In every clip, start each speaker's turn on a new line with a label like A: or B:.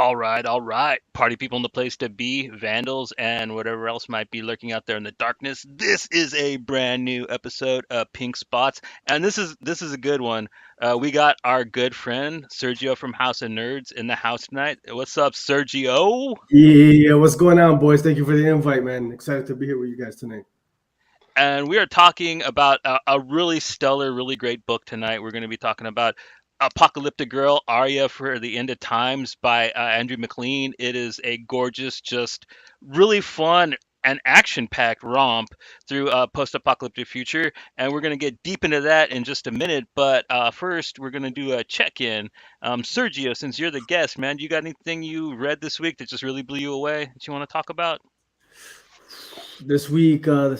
A: All right. Party people in the place to be, vandals, and whatever else might be lurking out there in the darkness. This is a brand new episode of Pink Spots, and this is a good one. We got our good friend Sergio from House of Nerds in the house tonight. What's up, Sergio?
B: Yeah, what's going on, boys? Thank you for the invite, man. Excited to be here with you guys tonight.
A: And we are talking about a really stellar, really great book tonight. We're going to be talking about ApocalyptiGirl, Aria for the End of Times by Andrew Maclean. It is a gorgeous, just really fun and action-packed romp through a post-apocalyptic future, and we're going to get deep into that in just a minute. But first, we're going to do a check-in. Sergio, since you're the guest, man, you got anything you read this week that just really blew you away that you want to talk about?
B: This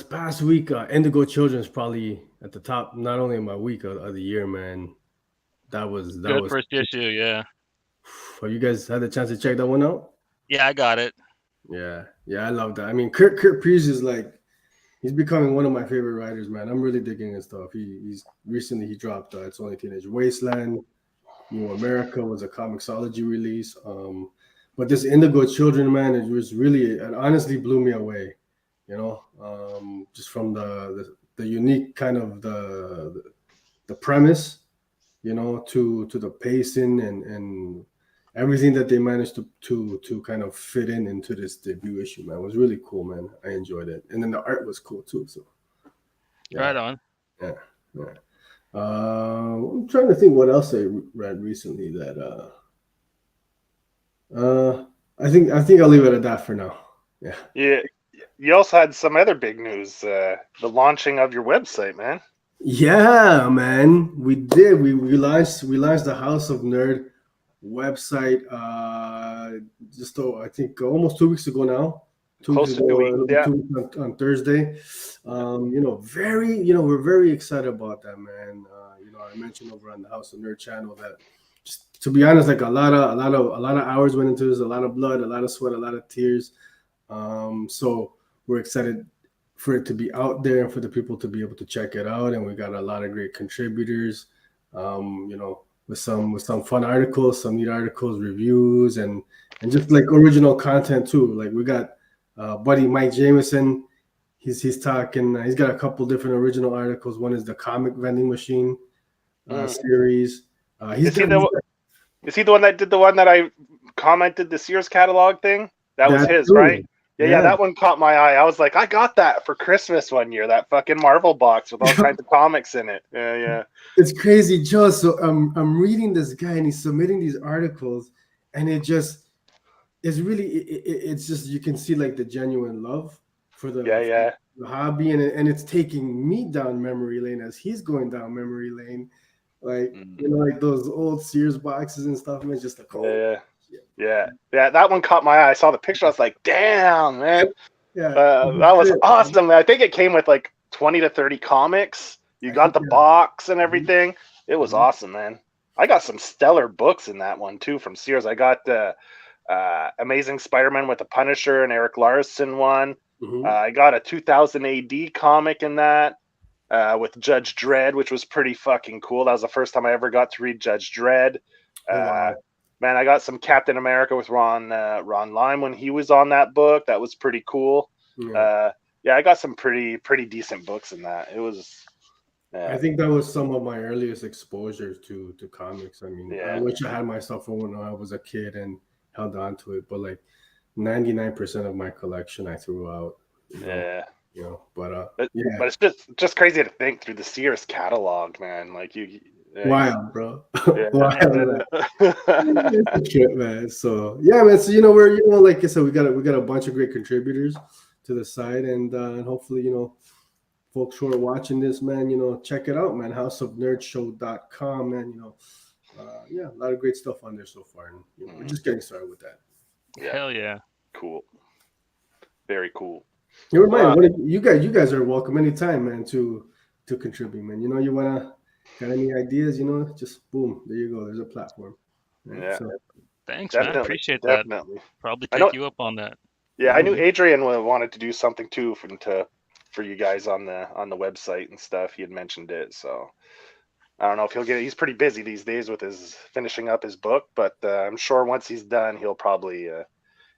B: past week, Indigo Children's probably at the top, not only of my week of the year, man. That
A: Good
B: was.
A: first issue, yeah.
B: Have you guys had the chance to check that one out?
A: Yeah, I got it.
B: Yeah, I love that. I mean, Kurt Pierce is like he's becoming one of my favorite writers, man. I'm really digging his stuff. He's recently he dropped It's Only Teenage Wasteland. New America was a comicsology release. But this Indigo Children, man, it honestly blew me away. Just from the unique kind of the premise, to the pacing and everything that they managed to kind of fit into this debut issue, man, it was really cool, man. I enjoyed it, and then the art was cool too. So yeah,
A: Right on.
B: yeah, yeah. I'm trying to think what else I read recently that I think I'll leave it at that for now. Yeah.
C: Yeah, you also had some other big news, the launching of your website, man.
B: Yeah, man, we did. We launched the House of Nerd website. Just I think almost 2 weeks ago now. Two weeks
C: Close to
B: ago,
C: 2 weeks. Yeah.
B: 2 weeks on Thursday. We're very excited about that, man. I mentioned over on the House of Nerd channel that, just to be honest, like a lot of hours went into this, a lot of blood, a lot of sweat, a lot of tears. So we're excited for it to be out there and for the people to be able to check it out. And we got a lot of great contributors, with some fun articles, some neat articles, reviews, and just like original content too. Like we got buddy Mike Jameson. He's talking. He's got a couple different original articles. One is the comic vending machine series. He's
C: Is he
B: got
C: is he the one that did the one that I commented the Sears catalog thing? That was
B: that
C: his, right?
B: too.
C: Yeah, that one caught my eye. I was like, I got that for Christmas one year, that fucking Marvel box with all kinds of comics in it. Yeah.
B: It's crazy, Joe. So I'm reading this guy and he's submitting these articles, and it just it's really it's just you can see like the genuine love for
C: Yeah.
B: the hobby, and it's taking me down memory lane as he's going down memory lane, like like those old Sears boxes and stuff. And it's just like, oh
C: Yeah. That one caught my eye. I saw the picture. I was like, damn, man.
B: yeah,
C: That was awesome. I think it came with like 20 to 30 comics. You got the box and everything. It was awesome, man. I got some stellar books in that one too from Sears. I got the Amazing Spider-Man with the Punisher and Eric Larson one. I got a 2000 AD comic in that with Judge Dredd, which was pretty fucking cool. That was the first time I ever got to read Judge Dredd.
B: Wow.
C: Man, I got some Captain America with Ron Lime when he was on that book. That was pretty cool.
B: Yeah.
C: I got some pretty decent books in that. It was.
B: I think that was some of my earliest exposures to comics. I mean, I wish I had my stuff from when I was a kid and held on to it, but like 99% of my collection I threw out. But
C: it's just crazy to think through the Sears catalog, man. Like you.
B: Wild, bro.
C: Yeah.
B: Wild. It's a trip, man. So yeah, man. So we're like I said, we got a bunch of great contributors to the site, and hopefully folks who are watching this, man, check it out, man. Houseofnerdshow.com, man. A lot of great stuff on there so far, and we're just getting started with that.
A: Hell yeah.
C: Cool. Very cool.
B: You guys are welcome anytime, man, to contribute, man. You wanna got any ideas, just boom, there you go. There's a platform. Right?
C: Yeah.
B: So,
A: Thanks,
C: Definitely,
A: man. Appreciate
C: definitely.
A: that. Probably take you up on that.
C: Yeah, I knew Adrian wanted to do something too for you guys on the website and stuff. He had mentioned it, so I don't know if he'll get it. He's pretty busy these days with his finishing up his book, but I'm sure once he's done, he'll probably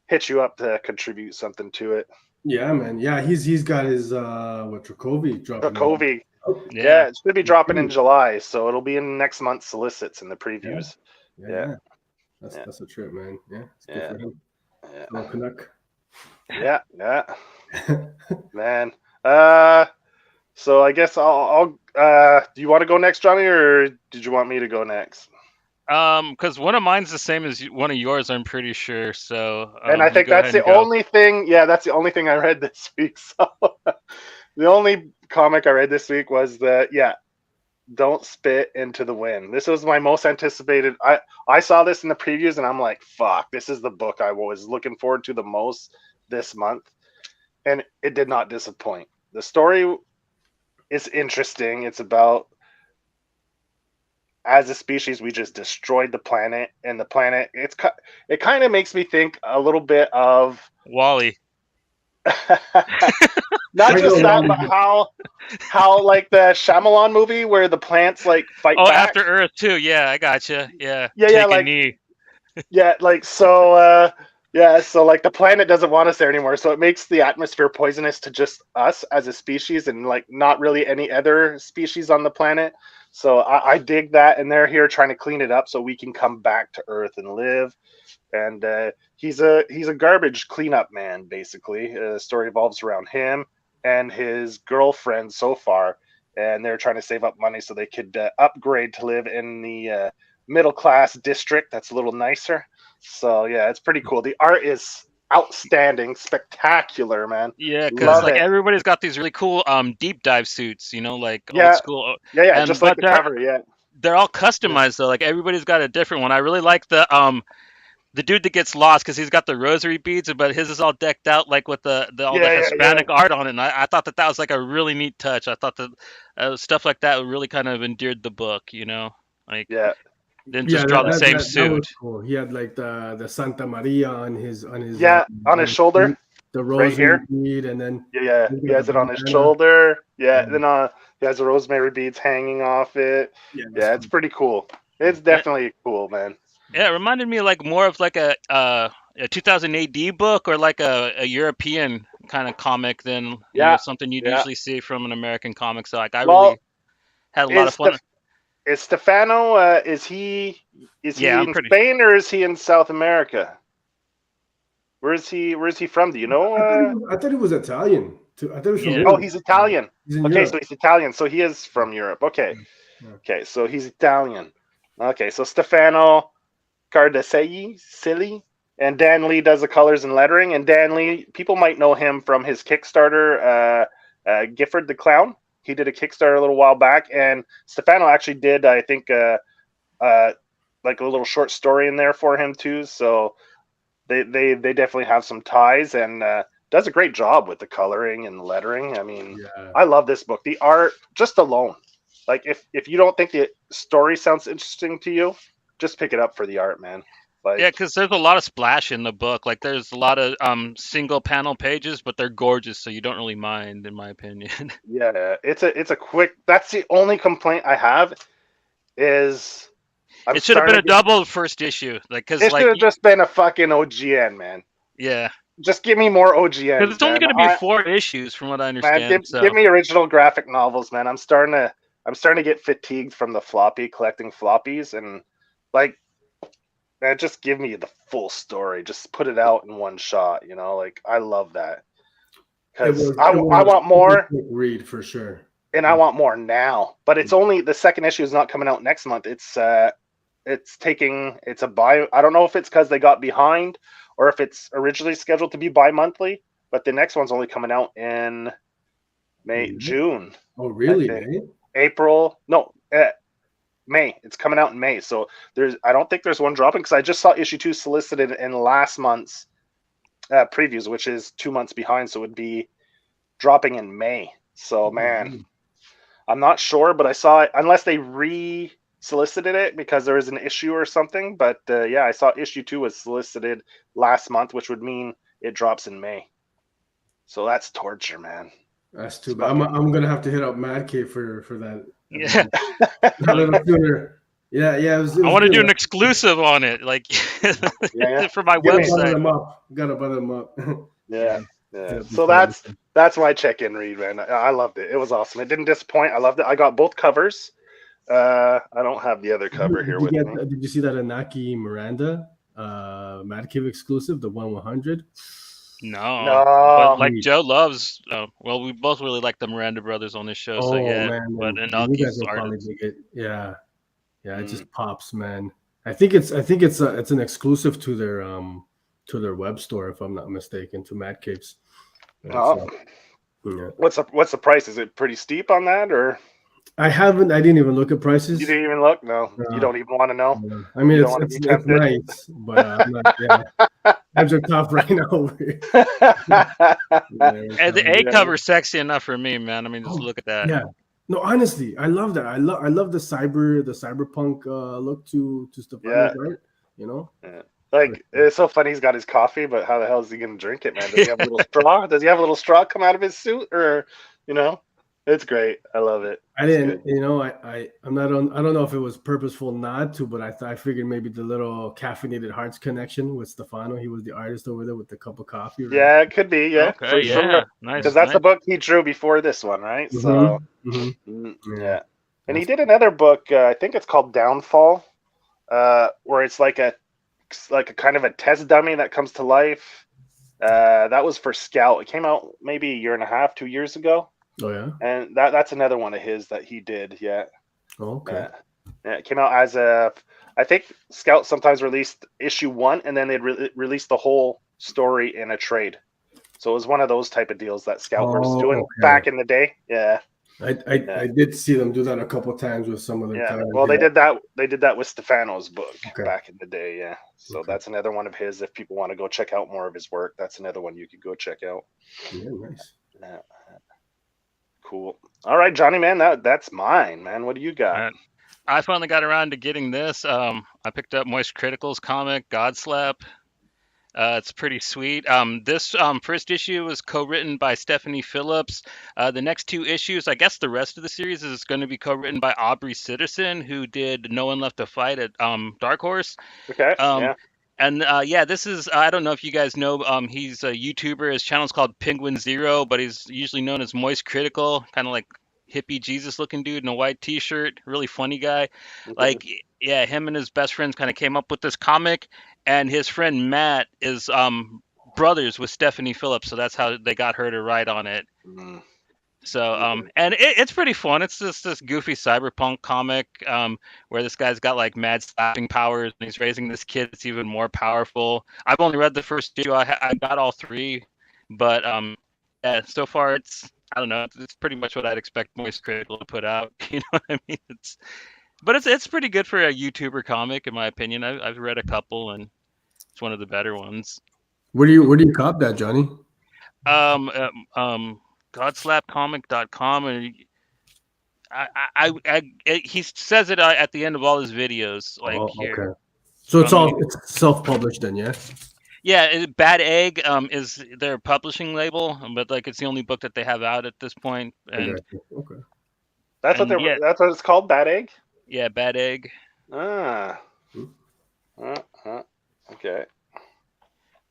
C: hit you up to contribute something to it.
B: Yeah, man. Yeah, he's got his Trakovi dropping.
C: Covey.
A: Yeah.
C: Yeah, it should be dropping in July, so it'll be in next month's solicits and the previews.
B: Yeah. That's a trip, man. Yeah, it's good for him.
C: Yeah.
B: Little Canuck.
C: Yeah, man. So I guess I'll do you want to go next, Johnny, or did you want me to go next?
A: Because one of mine's the same as one of yours, I'm pretty sure. So
C: And I think that's the only thing. Yeah, that's the only thing I read this week. So the only comic I read this week was Don't Spit into the Wind. This was my most anticipated. I saw this in the previews and I'm like, fuck, this is the book I was looking forward to the most this month. And it did not disappoint. The story is interesting. It's about, as a species, we just destroyed the planet, and the planet, it kind of makes me think a little bit of
A: Wally.
C: Not just that, but how like the Shyamalan movie where the plants like fight back.
A: After Earth too. Yeah, I gotcha. Yeah.
C: Yeah, like
A: knee.
C: Yeah, like so so like the planet doesn't want us there anymore, so it makes the atmosphere poisonous to just us as a species and like not really any other species on the planet. So I dig that, and they're here trying to clean it up so we can come back to Earth and live. And he's a garbage cleanup man, basically. The story revolves around him and his girlfriend so far, and they're trying to save up money so they could upgrade to live in the middle class district that's a little nicer. So yeah, it's pretty cool. The art is outstanding, spectacular, man.
A: Yeah, because like everybody's got these really cool deep dive suits, like old school.
C: Yeah,
A: and,
C: just like the cover. Yeah,
A: they're all customized though. Like everybody's got a different one. I really like the dude that gets lost because he's got the rosary beads, but his is all decked out like with all the Hispanic art on it. And I thought that was like a really neat touch. I thought that stuff like that really kind of endeared the book, like didn't just draw the same suit.
B: That was cool. He had like the Santa Maria on his
C: on his shoulder,
B: the rosary bead, and then
C: he has it on his shoulder. Yeah, then he has the rosemary beads hanging off it. Yeah, it's pretty cool. It's definitely cool, man.
A: Yeah, it reminded me like more of like a 2000 AD book or like a European kind of comic than something you'd usually see from an American comic. So like I really had a lot of fun.
C: Is Stefano? Is he in Spain or is he in South America? Where is he from? Do you know?
B: I thought he was Italian. I thought he was from
C: Europe. Oh, he's Italian. Okay, so he's Italian. So he is from Europe. Okay. Okay, so he's Italian. Okay, so Stefano Cardasei, and Dan Lee does the colors and lettering. And Dan Lee, people might know him from his Kickstarter, Gifford the Clown. He did a Kickstarter a little while back, and Stefano actually did, I think, like a little short story in there for him too. So they definitely have some ties, and does a great job with the coloring and the lettering. I mean, I love this book. The art, just alone, like if you don't think the story sounds interesting to you, just pick it up for the art, man. Like,
A: yeah, because there's a lot of splash in the book. Like there's a lot of single panel pages, but they're gorgeous, so you don't really mind, in my opinion.
C: Yeah, it's a quick. That's the only complaint I have. Is
A: it should have been a double first issue, like because
C: it should have just been a fucking OGN, man.
A: Yeah,
C: just give me more OGN.
A: Because it's only going to be 4 issues, from what I understand.
C: Man, give me original graphic novels, man. I'm starting to get fatigued from the collecting floppies, and like. Man, just give me the full story. Just put it out in one shot. Like I love that because I want more.
B: Read for sure,
C: and I want more now. But it's only the second issue is not coming out next month. It's a buy. I don't know if it's because they got behind or if it's originally scheduled to be bi-monthly. But the next one's only coming out in June.
B: Oh, really?
C: April? No. May. It's coming out in May. So I don't think there's one dropping because I just saw issue 2 solicited in last month's previews, which is 2 months behind. So it would be dropping in May. So man, I'm not sure, but I saw it unless they solicited it because there is an issue or something. But I saw issue 2 was solicited last month, which would mean it drops in May. So that's torture, man.
B: That's too bad. I'm gonna have to hit up Mad Cave for that.
A: Yeah.
B: A little sooner. Yeah, it was
A: I want to
B: good.
A: do an exclusive on it, like
C: Yeah.
A: for my
B: Gotta butter
A: website.
B: them up. Gotta butter them up.
C: Yeah.
B: It'll be
C: So
B: fun.
C: that's my check-in read, man. I loved it. It was awesome. It didn't disappoint. I loved it. I got both covers. I don't have the other cover here with me.
B: Did you see that Anaki Miranda Mad Cave exclusive, the 1/100?
A: No, but
C: No.
A: like Joe loves. Well, we both really like the Miranda brothers on this show, so
B: Oh
A: yeah.
B: man,
A: But
B: you guys
A: Inaki's
B: will probably
A: artist.
B: dig it. Yeah, it just pops, man. I think it's an exclusive to their web store, if I'm not mistaken, to Mad Caves. Yeah,
C: Oh.
B: yeah.
C: What's the price? Is it pretty steep on that, or
B: I didn't even look at prices.
C: you didn't even look? No, you don't even want to know.
B: I mean,
C: You don't wanna
B: it's
C: be tempted?
B: nice, but I'm not. Yeah, times are tough right now. Over here.
A: And the A cover sexy enough for me, man. I mean, just look at that.
B: Yeah. No, honestly, I love that. I love the cyberpunk look to Stefano's art. You know.
C: Yeah. Like, it's so funny. He's got his coffee, but how the hell is he gonna drink it, man? Does he have a little straw? Does he have a little straw come out of his suit, or It's great. I love it.
B: I didn't, I'm not on. I don't know if it was purposeful not to, but I figured maybe the little caffeinated hearts connection with Stefano. He was the artist over there with the cup of coffee. Right?
C: Yeah, it could be. Yeah,
A: Okay,
C: for
A: yeah,
C: sure.
A: nice.
C: Because that's the book he drew before this one, right? So,
B: Yeah.
C: And he did another book. I think it's called Downfall, where it's like a kind of a test dummy that comes to life. That was for Scout. It came out maybe a year and a half, 2 years ago.
B: Oh yeah.
C: And that's another one of his that he did. Yeah.
B: Oh, okay.
C: Yeah, it came out as I think Scout sometimes released issue 1, and then they'd release the whole story in a trade. So it was one of those type of deals that Scout was doing back in the day. Yeah.
B: I did see them do that a couple times with some of their
C: titles. Well, they did that. They did that with Stefano's book back in the day. Yeah. So that's another one of his. If people want to go check out more of his work, that's another one you could go check out.
B: Yeah, nice.
C: Yeah. Cool. All right, Johnny, man, that's mine, man. What do you got?
A: I finally got around to getting this. I picked up Moist Critical's comic, God Slap. It's pretty sweet. This first issue was co-written by Stephanie Phillips. The next 2 issues, I guess the rest of the series is going to be co-written by Aubrey Sitterson, who did No One Left to Fight at Dark Horse.
C: Okay. Yeah.
A: And this is, I don't know if you guys know, he's a YouTuber. His channel's called Penguin Zero, but he's usually known as Moist Critical, kind of like hippie Jesus looking dude in a white t-shirt, really funny guy. Like, yeah, him and his best friends kind of came up with this comic, and his friend Matt is brothers with Stephanie Phillips, so that's how they got her to write on it. So, and it's pretty fun. It's just this goofy cyberpunk comic where this guy's got like mad slapping powers, and he's raising this kid that's even more powerful. I've only read the first 2. I got all 3, but yeah, so far I don't know. It's pretty much what I'd expect Moist Critical to put out. You know what I mean? But it's pretty good for a YouTuber comic, in my opinion. I've read a couple, and it's one of the better ones.
B: Where do you cop that, Johnny?
A: Godslapcomic.com, and he says it at the end of all his videos. Like here.
B: Okay. So it's self-published then, yeah?
A: Yeah, Bad Egg is their publishing label, but like it's the only book that they have out at this point. And
B: okay.
C: That's what it's called, Bad Egg?
A: Yeah, Bad Egg.
C: Ah. Okay.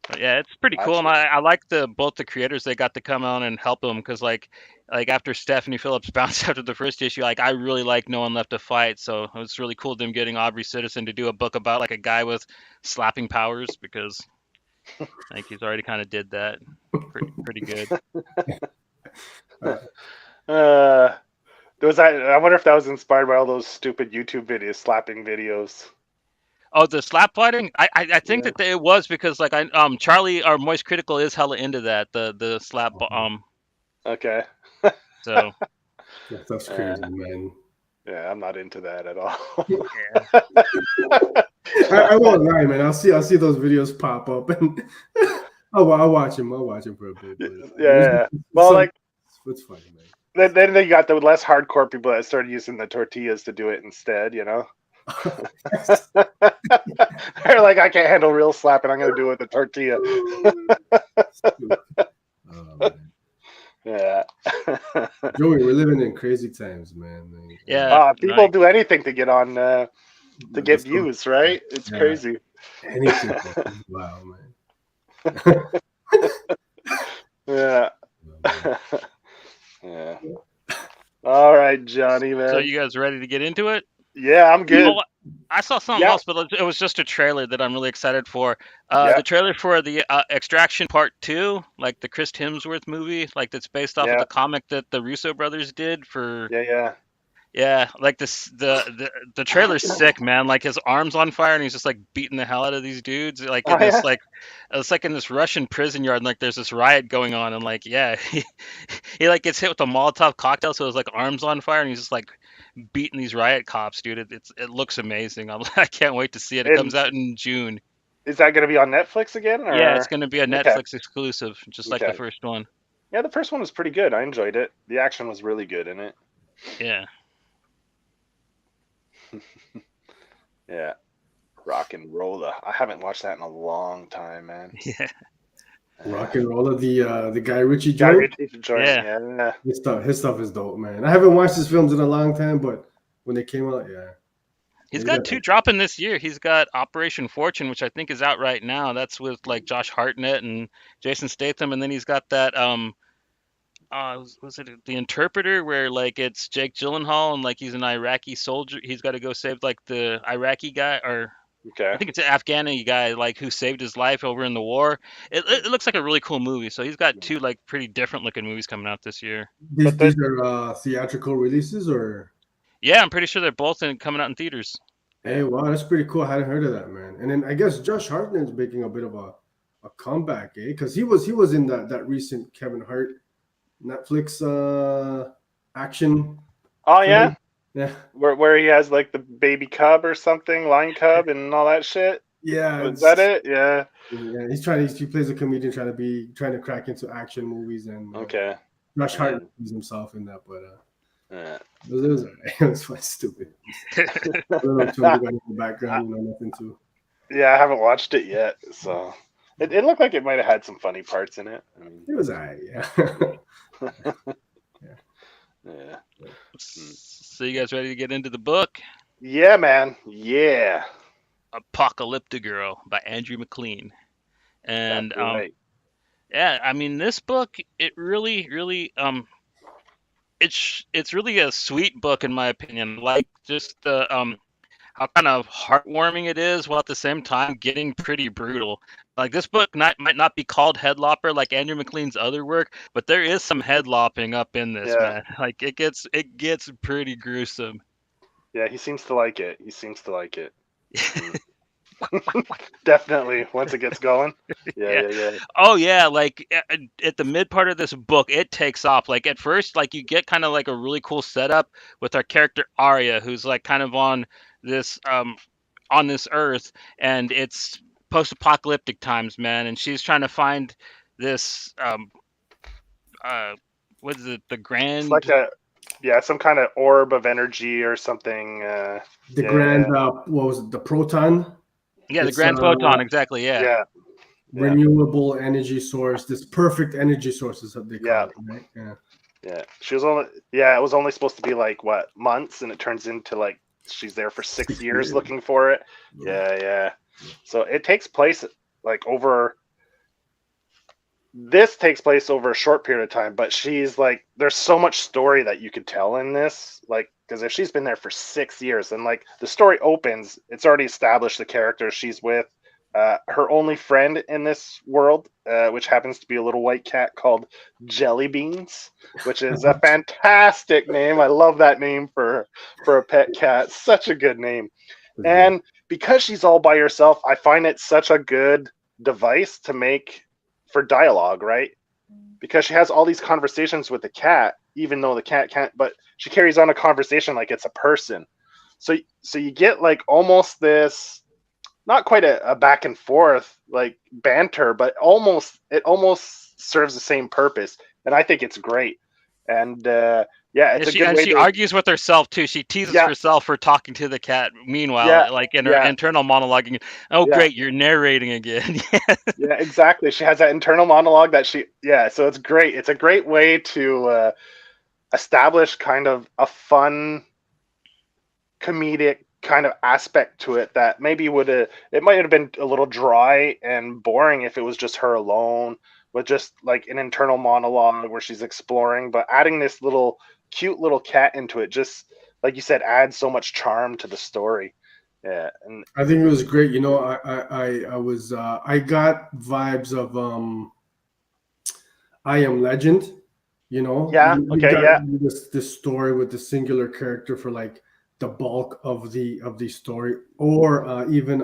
A: But yeah, it's pretty cool, and I like both the creators. They got to come on and help them because like after Stephanie Phillips bounced after the first issue, like I really like No One Left to Fight, so it was really cool them getting Aubrey Sitterson to do a book about like a guy with slapping powers, because like he's already kind of did that pretty good.
C: I wonder if that was inspired by all those stupid YouTube videos, slapping videos.
A: Oh, the slap fighting? I think that it was because like Charlie, our Moist Critical, is hella into that, the slap
C: Okay.
A: So
B: that's crazy, man.
C: Yeah, I'm not into that at all.
B: I won't lie, man. I'll see those videos pop up, and I'll watch them. I'll watch them for a bit.
C: Yeah. Well,
B: it's funny, man.
C: Then they got the less hardcore people that started using the tortillas to do it instead. You know. They're like, I can't handle real slapping. I'm gonna do it with a tortilla. Yeah.
B: Joey, we're living in crazy times, man. Like,
A: Yeah,
C: People
A: like
C: do anything to get on to
B: like
C: get
B: this,
C: views, right? It's
B: yeah,
C: crazy.
B: anything. Wow, man.
C: Yeah.
B: Man.
C: Yeah. All right, Johnny,
A: so
C: man.
A: you guys ready to get into it?
C: Yeah, I'm good.
A: Oh, I saw something
C: Yeah.
A: else, but it was just a trailer that I'm really excited for.
C: Yeah.
A: The trailer for the Extraction Part 2, like the Chris Hemsworth movie, like that's based off of
C: Yeah.
A: the comic that the Russo brothers did for.
C: Yeah. Yeah.
A: Yeah, like the trailer's sick, man. Like his arms on fire and he's just like beating the hell out of these dudes. Like
C: Oh
A: in this
C: yeah.
A: like it's like in this Russian prison yard and like there's this riot going on and like yeah, he like gets hit with a Molotov cocktail so his like arms on fire and he's just like beating these riot cops, dude. It looks amazing. I can't wait to see it. It comes
C: And
A: out in June.
C: is that going to be on Netflix again,
A: Yeah, it's
C: or?
A: gonna be a
C: Okay.
A: Netflix exclusive, just like the
C: Okay.
A: first one.
C: Yeah, the first one was pretty good. I enjoyed it. The action was really good in it.
A: Yeah.
C: Yeah. Rock and Rolla. I haven't watched that in a long time, man.
A: Yeah.
B: Rock and Roller, the Guy Ritchie
C: Guy
B: joint.
C: Ritchie joint.
A: Yeah.
C: Yeah.
B: His stuff is dope, man. I haven't watched his films in a long time, but when they came out, yeah.
A: He's
B: He
A: got
B: got
A: two dropping this year. He's got Operation Fortune, which I think is out right now. That's with like Josh Hartnett and Jason Statham, and then he's got that was it The Interpreter, where like it's Jake Gyllenhaal and like he's an Iraqi soldier. He's got to go save like the Iraqi guy, or
C: Okay.
A: I think it's an Afghani guy like who saved his life over in the war. It looks like a really cool movie. So he's got two like pretty different looking movies coming out this year.
B: these
C: But the
B: these are theatrical releases, or
A: Yeah, I'm pretty sure they're both coming out in theaters.
B: hey, wow, that's pretty cool. I hadn't heard of that, man. And then I guess Josh Hartnett's making a bit of a comeback, eh? Because he was in that recent Kevin Hart Netflix action
C: oh
B: film.
C: yeah,
B: Yeah,
C: where he has like the baby cub or something, lion cub, and all that shit.
B: yeah.
C: Was that it? Yeah.
B: Yeah, he plays a comedian trying to crack into action movies, and
C: Okay.
B: Josh
C: Yeah.
B: Hartnett sees himself in that, but
C: Yeah.
B: it was alright. It was quite stupid. I don't know, got in the background, nothing to.
C: Yeah, I haven't watched it yet, so it looked like it might have had some funny parts in it. I mean,
B: It was alright, yeah.
C: yeah.
A: So you guys ready to get into the book?
C: Yeah, man. Yeah.
A: ApocalyptiGirl by Andrew Maclean. And
C: That's right.
A: yeah, I mean this book, it really it's really a sweet book in my opinion. Like just the how kind of heartwarming it is, while at the same time getting pretty brutal. Like this book might not be called headlopper like Andrew Maclean's other work, but there is some head lopping up in this,
C: Yeah.
A: man. Like it gets pretty gruesome.
C: Yeah, he seems to like it. Definitely once it gets going. Yeah.
A: Oh yeah, like at the mid part of this book, it takes off. Like at first, like you get kind of like a really cool setup with our character Arya, who's like kind of on this earth, and it's post-apocalyptic times, man, and she's trying to find this what is it, the
C: It's
A: grand.
C: like some kind of orb of energy or something.
B: The
C: Yeah.
B: grand what was it, the proton?
A: Yeah, the
B: It's,
A: grand photon, exactly. Yeah.
C: Yeah.
B: Renewable energy source, this perfect energy source is what they call
C: Yeah.
B: it, right? Yeah.
C: Yeah. It was only supposed to be like what, months, and it turns into like she's there for 6 years looking for it. Yeah. So it takes place like this takes place over a short period of time, but she's like, there's so much story that you could tell in this, like, because if she's been there for 6 years, and like the story opens, it's already established the character she's with, her only friend in this world, which happens to be a little white cat called Jelly Beans, which is a fantastic name. I love that name for a pet cat. Such a good name. And because she's all by herself, I find it such a good device to make for dialogue, right? Because she has all these conversations with the cat, even though the cat can't, but she carries on a conversation like it's a person. So you get like almost this, not quite a back and forth like banter, but it almost serves the same purpose. And I think it's great. And Yeah,
A: Yeah,
C: it's a good way
A: she
C: to.
A: argues with herself too. She teases
C: Yeah,
A: herself for talking to the cat.
C: yeah,
A: Meanwhile, like in her
C: yeah,
A: internal monologuing, oh
C: yeah,
A: great, you're narrating again.
C: yeah. Exactly. She has that internal monologue that she. Yeah, so it's great. It's a great way to establish kind of a fun comedic kind of aspect to it that maybe would have it might have been a little dry and boring if it was just her alone with just like an internal monologue where she's exploring, but adding this little cute little cat into it just like you said adds so much charm to the story. Yeah, and
B: I think it was great. You know, I was I got vibes of I Am Legend. You know,
C: yeah,
B: you
C: okay,
B: got
C: yeah,
B: this story with the singular character for like the bulk of the story, or even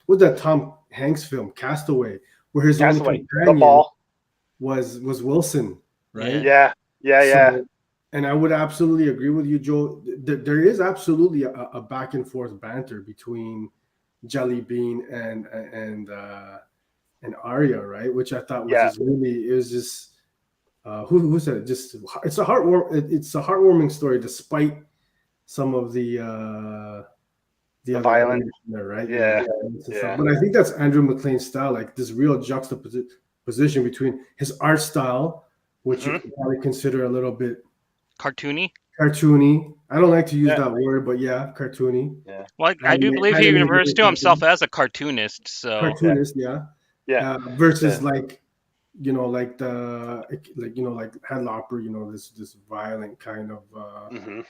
B: what that Tom Hanks film Castaway, where his only
C: Castaway, the
B: companion
C: ball,
B: was Wilson,
A: Yeah.
B: right?
C: yeah, yeah, yeah,
B: So, and I would absolutely agree with you, Joe. There is absolutely a back and forth banter between Jelly Bean and Arya, right? Which I thought was
C: yeah,
B: just really it was just who said it? Just it's a heartwarming story despite some of the
C: the
B: other
C: violent,
B: elements in there, right? You know,
C: yeah,
B: the violence and stuff.
C: yeah,
B: But I think that's Andrew Maclean's style, like this real juxtaposition between his art style, which you
C: hmm
B: could probably consider a little bit
A: Cartoony.
B: cartoony. I don't like to use
C: yeah,
B: that word, but yeah, cartoony.
C: yeah,
A: Well, I do believe he refers
B: Animated
A: to himself
B: cartoon,
A: as a cartoonist. So
C: yeah,
B: cartoonist, yeah.
C: yeah,
B: Versus
C: yeah,
B: like like like Headlopper, this violent kind of
C: hmm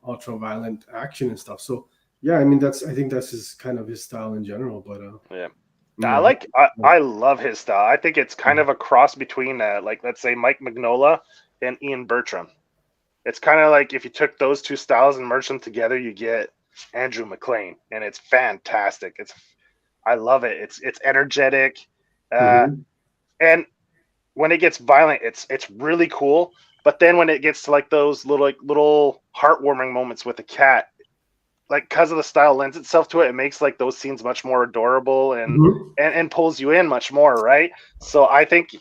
B: ultra violent action and stuff. So yeah, I mean I think that's his kind of his style in general. But
C: yeah.
B: you
C: I
B: know,
C: like I love his style. I think it's kind of a cross between like let's say Mike Mignola and Ian Bertram. It's kind of like if you took those two styles and merged them together, you get Andrew Maclean, and it's fantastic. I love it. It's energetic, uh,
B: mhm.
C: and when it gets violent, it's really cool. But then when it gets to like those little heartwarming moments with the cat, like because of the style lends itself to it, it makes like those scenes much more adorable and
B: Mhm.
C: and pulls you in much more, right? So I think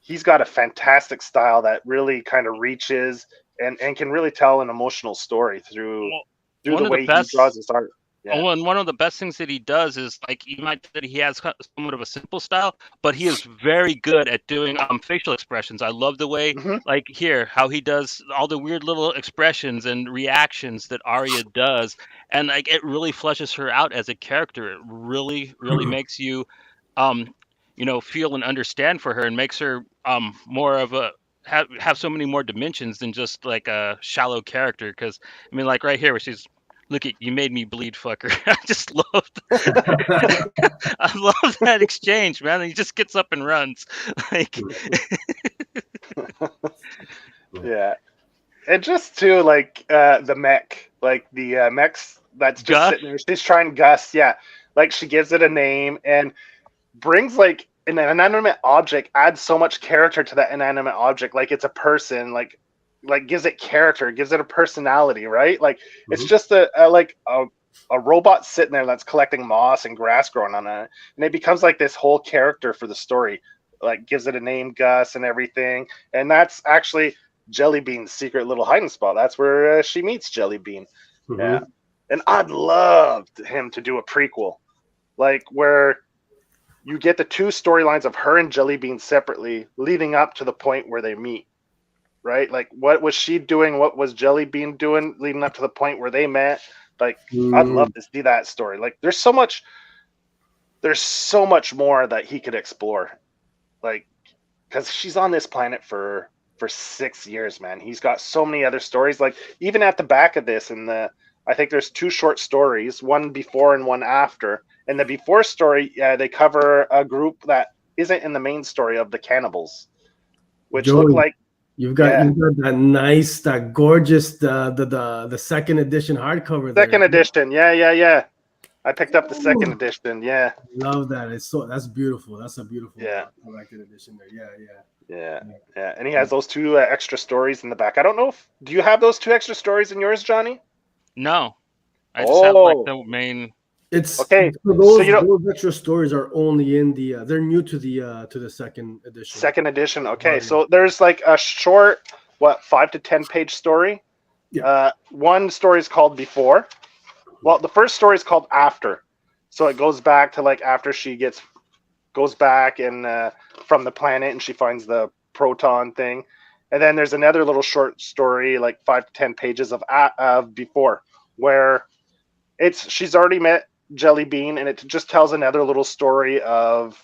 C: he's got a fantastic style that really kind of reaches and can really tell an emotional story
A: well,
C: through
A: one
C: the
A: of the
C: way he draws
A: best
C: his art. Yeah.
A: Oh, and one of the best things that he does is like you might say that he has somewhat of a simple style, but he is very good at doing facial expressions. I love the way
C: hmm
A: like here how he does all the weird little expressions and reactions that Arya does, and like it really fleshes her out as a character. It really makes you feel and understand for her and makes her more of a have so many more dimensions than just like a shallow character. Because I mean, like right here where she's look at you made me bleed, fucker. I just loved, I love that exchange, man. And he just gets up and runs, like
C: Yeah. And just to like the mech, like the mechs that's just
A: Gus.
C: sitting there. She's trying Gus, yeah. Like she gives it a name and brings like an inanimate object, adds so much character to that inanimate object, like it's a person, like gives it character, gives it a personality, right? Like it's
B: Mhm.
C: just a robot sitting there that's collecting moss and grass growing on it, and it becomes like this whole character for the story. Like gives it a name, Gus, and everything, and that's actually Jelly Bean's secret little hiding spot. That's where she meets Jelly Bean. Yeah,
B: Mhm.
C: and I'd love him to do a prequel, like where you get the two storylines of her and Jelly Bean separately, leading up to the point where they meet. Right? Like, what was she doing? What was Jelly Bean doing, leading up to the point where they met? Like, I'd love
B: Mm.
C: to see that story. Like, there's so much more that he could explore. Like, because she's on this planet for 6 years, man. He's got so many other stories. Like, even at the back of this, I think there's two short stories, one before and one after. And the before story, they cover a group that isn't in the main story of the cannibals, which look
B: Joey,
C: like,
B: you've got
C: yeah,
B: that nice, that gorgeous, the second edition hardcover there.
C: second edition. Yeah, yeah, yeah. I picked up the second
B: Ooh,
C: edition. Yeah,
B: love that. That's beautiful. That's a beautiful
C: yeah,
B: collected edition there. Yeah,
C: yeah,
B: yeah.
C: yeah. And he has those two extra stories in the back. I don't know if do you have those two extra stories in yours, Johnny?
A: No, I just have like
C: Oh,
A: the main.
B: It's
C: okay.
B: so
C: So
B: those extra stories are only in they're new to the second edition.
C: second edition. Okay,
B: Volume.
C: so there's like a short 5 to 10 page story.
B: Yeah.
C: One story is called Before. Well, the first story is called After. So it goes back to like after she goes back and from the planet and she finds the proton thing. And then there's another little short story, like 5 to 10 pages of Before, where she's already met Jelly Bean, and it just tells another little story of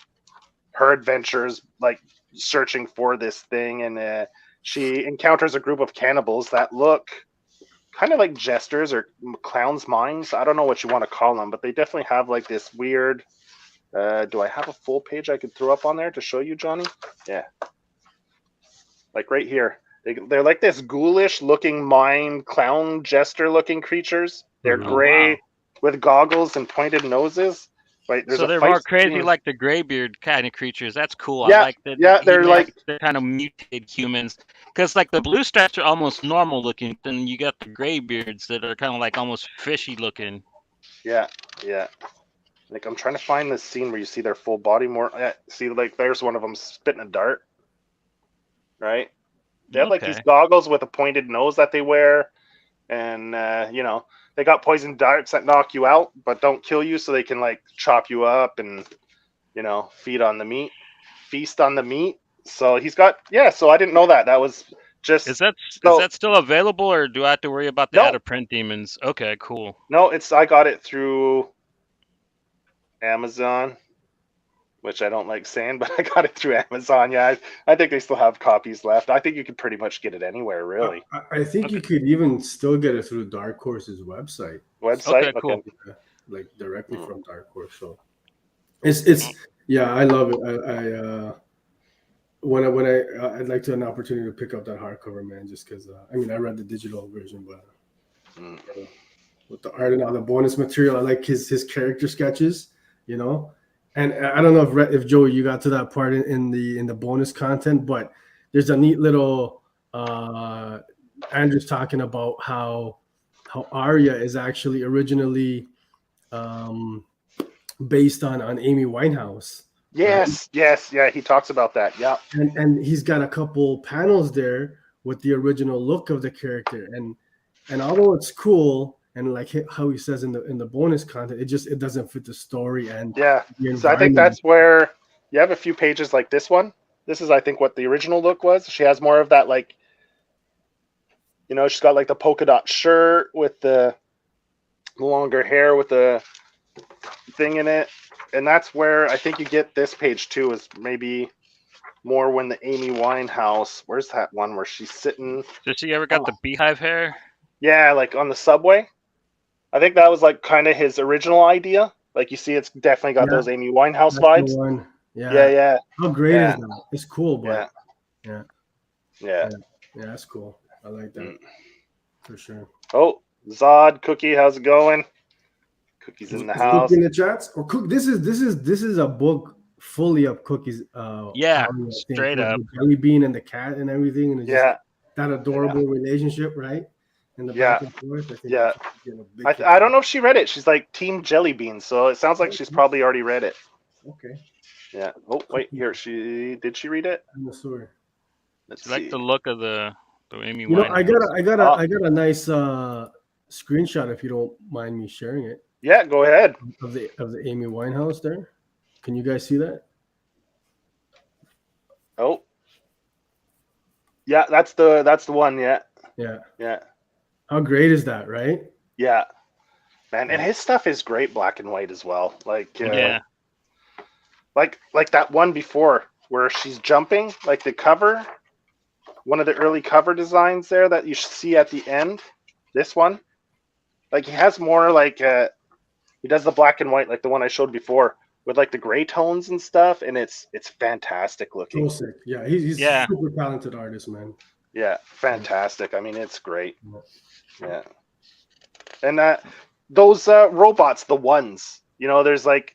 C: her adventures, like searching for this thing. And she encounters a group of cannibals that look kind of like jesters or clowns' minds. I don't know what you want to call them, but they definitely have like this weird. Do I have a full page I could throw up on there to show you, Johnny? Yeah. Like right here. They're like this ghoulish looking mime, clown, jester looking creatures. They're
B: Oh,
C: gray
A: wow.
C: with goggles and pointed noses. Right, there's
A: So
C: a
A: they're
C: fight
A: more crazy
C: scene.
A: like the graybeard kind of creatures. That's cool. I
C: Yeah,
A: like that
C: yeah,
A: he
C: they're
A: makes
C: like,
A: the kind of mutated humans. Because like the blue stripes are almost normal looking, then you got the graybeards that are kind of like almost fishy looking.
C: yeah. Like I'm trying to find this scene where you see their full body more. See, like there's one of them spitting a dart. Right? They have like these
A: Okay.
C: goggles with a pointed nose that they wear, and they got poison darts that knock you out but don't kill you, so they can like chop you up and feed on the meat, feast on the meat. So he's got So I didn't know that. That was just
A: Is that
C: so
A: still available, or do I have to worry about the out
C: no,
A: of print demons? Okay, cool.
C: no. I got it through Amazon, which I don't like saying, but I got it through Amazon. Yeah, I think they still have copies left. I think you could pretty much get it anywhere, really.
B: I think you
A: Okay.
B: could even still get it through Dark Horse's website,
C: Website,
A: Okay,
C: okay.
A: cool.
B: like directly
C: Mm.
B: from Dark Horse. So it's yeah, I love it. I'd like to have an opportunity to pick up that hardcover, man, just because I mean I read the digital version, but
C: Mm.
B: with the art and all the bonus material, I like his character sketches, you know. And I don't know if Joey, you got to that part in the bonus content, but there's a neat little Andrew's talking about how Arya is actually originally um, based on Amy Winehouse, right?
C: Yes, yeah, he talks about that. Yeah.
B: And he's got a couple panels there with the original look of the character, and although it's cool and like how he says in the bonus content, it doesn't fit the story and
C: Yeah.
B: the
C: So I think
B: environment.
C: that's where you have a few pages like this one. This is, I think, what the original look was. She has more of that, like, she's got like the polka dot shirt with the longer hair with the thing in it. And that's where I think you get this page too, is maybe more when the Amy Winehouse, where's that one where she's sitting?
A: Did she ever got the beehive hair?
C: Yeah, like on the subway. I think that was like kind of his original idea. Like you see, it's definitely got
B: Yeah,
C: those Amy Winehouse
B: that's the
C: vibes.
B: one.
C: Yeah,
B: Yeah.
C: yeah,
B: How great is
C: yeah,
B: that? It's cool,
C: yeah,
B: but yeah,
C: yeah.
B: yeah, that's cool. I like that
C: Mm.
B: for sure.
C: Oh, Zod, Cookie, how's it going? Cookie's in the
B: Is Cook
C: house.
B: in the chats? Or Cook? This is a book fully of Cookie's.
A: Yeah,
B: Army, I think,
A: straight
B: with
A: up.
B: the jelly bean and the cat and everything, and it's just
C: Yeah,
B: that adorable relationship, right? And the
C: yeah,
B: back and forth. I think
C: yeah.
B: she's getting a big kick
C: I
B: out
C: don't know if she read it. She's like Team Jelly Bean, so it sounds like
B: of
C: she's
B: it.
C: probably already read it.
B: Okay.
C: Yeah. Oh, wait,
B: Cookie
C: here. Did she read it?
B: dinosaur.
C: Let's
A: She liked
C: see.
A: the look of the Amy
B: You know,
A: Winehouse.
B: I got a nice screenshot if you don't mind me sharing it
C: Yeah, go ahead.
B: of the Amy Winehouse there. Can you guys see that?
C: Oh, yeah, that's the one. Yeah,
B: Yeah.
C: yeah,
B: How great is that, right?
C: yeah. Man, and his stuff is great black and white as well.
A: Yeah.
C: Like that one before where she's jumping, like the cover, one of the early cover designs there that you see at the end. This one, like he has more like he does the black and white like the one I showed before with like the gray tones and stuff, and it's fantastic
B: So
C: looking.
B: sick. Yeah, he's
A: Yeah.
B: super talented artist, man.
C: Yeah, fantastic. I mean, it's great.
B: Yeah.
C: Yeah, and those robots, the ones, there's like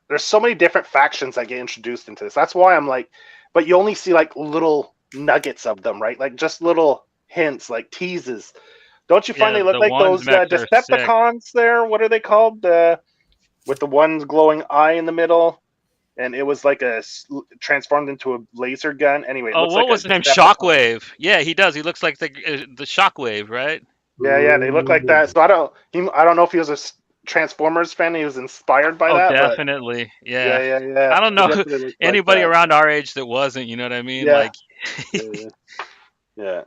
C: there's so many different factions that get introduced into this. That's why I'm like, but you only see like little nuggets of them, right? Like just little hints, like teases. Don't you find
A: Yeah,
C: they look
A: the
C: like
A: ones
C: those
A: mechs are sick.
C: Decepticons there? What are they called? With the one glowing eye in the middle. and it was like transformed into a laser gun. Anyway, it
A: Oh,
C: looks
A: what
C: like a
A: was the name?
C: Decepticon.
A: Shockwave. Yeah, he does. He looks like the Shockwave, right?
C: Yeah, they look like that. So I don't know if he was a Transformers fan. He was inspired by
A: Oh,
C: that, but
A: definitely. Yeah.
C: yeah.
A: I don't
C: He
A: know
C: definitely looks like
A: anybody
C: that.
A: around our age that wasn't. You know what I mean?
C: Yeah,
A: Like,
C: yeah, yeah,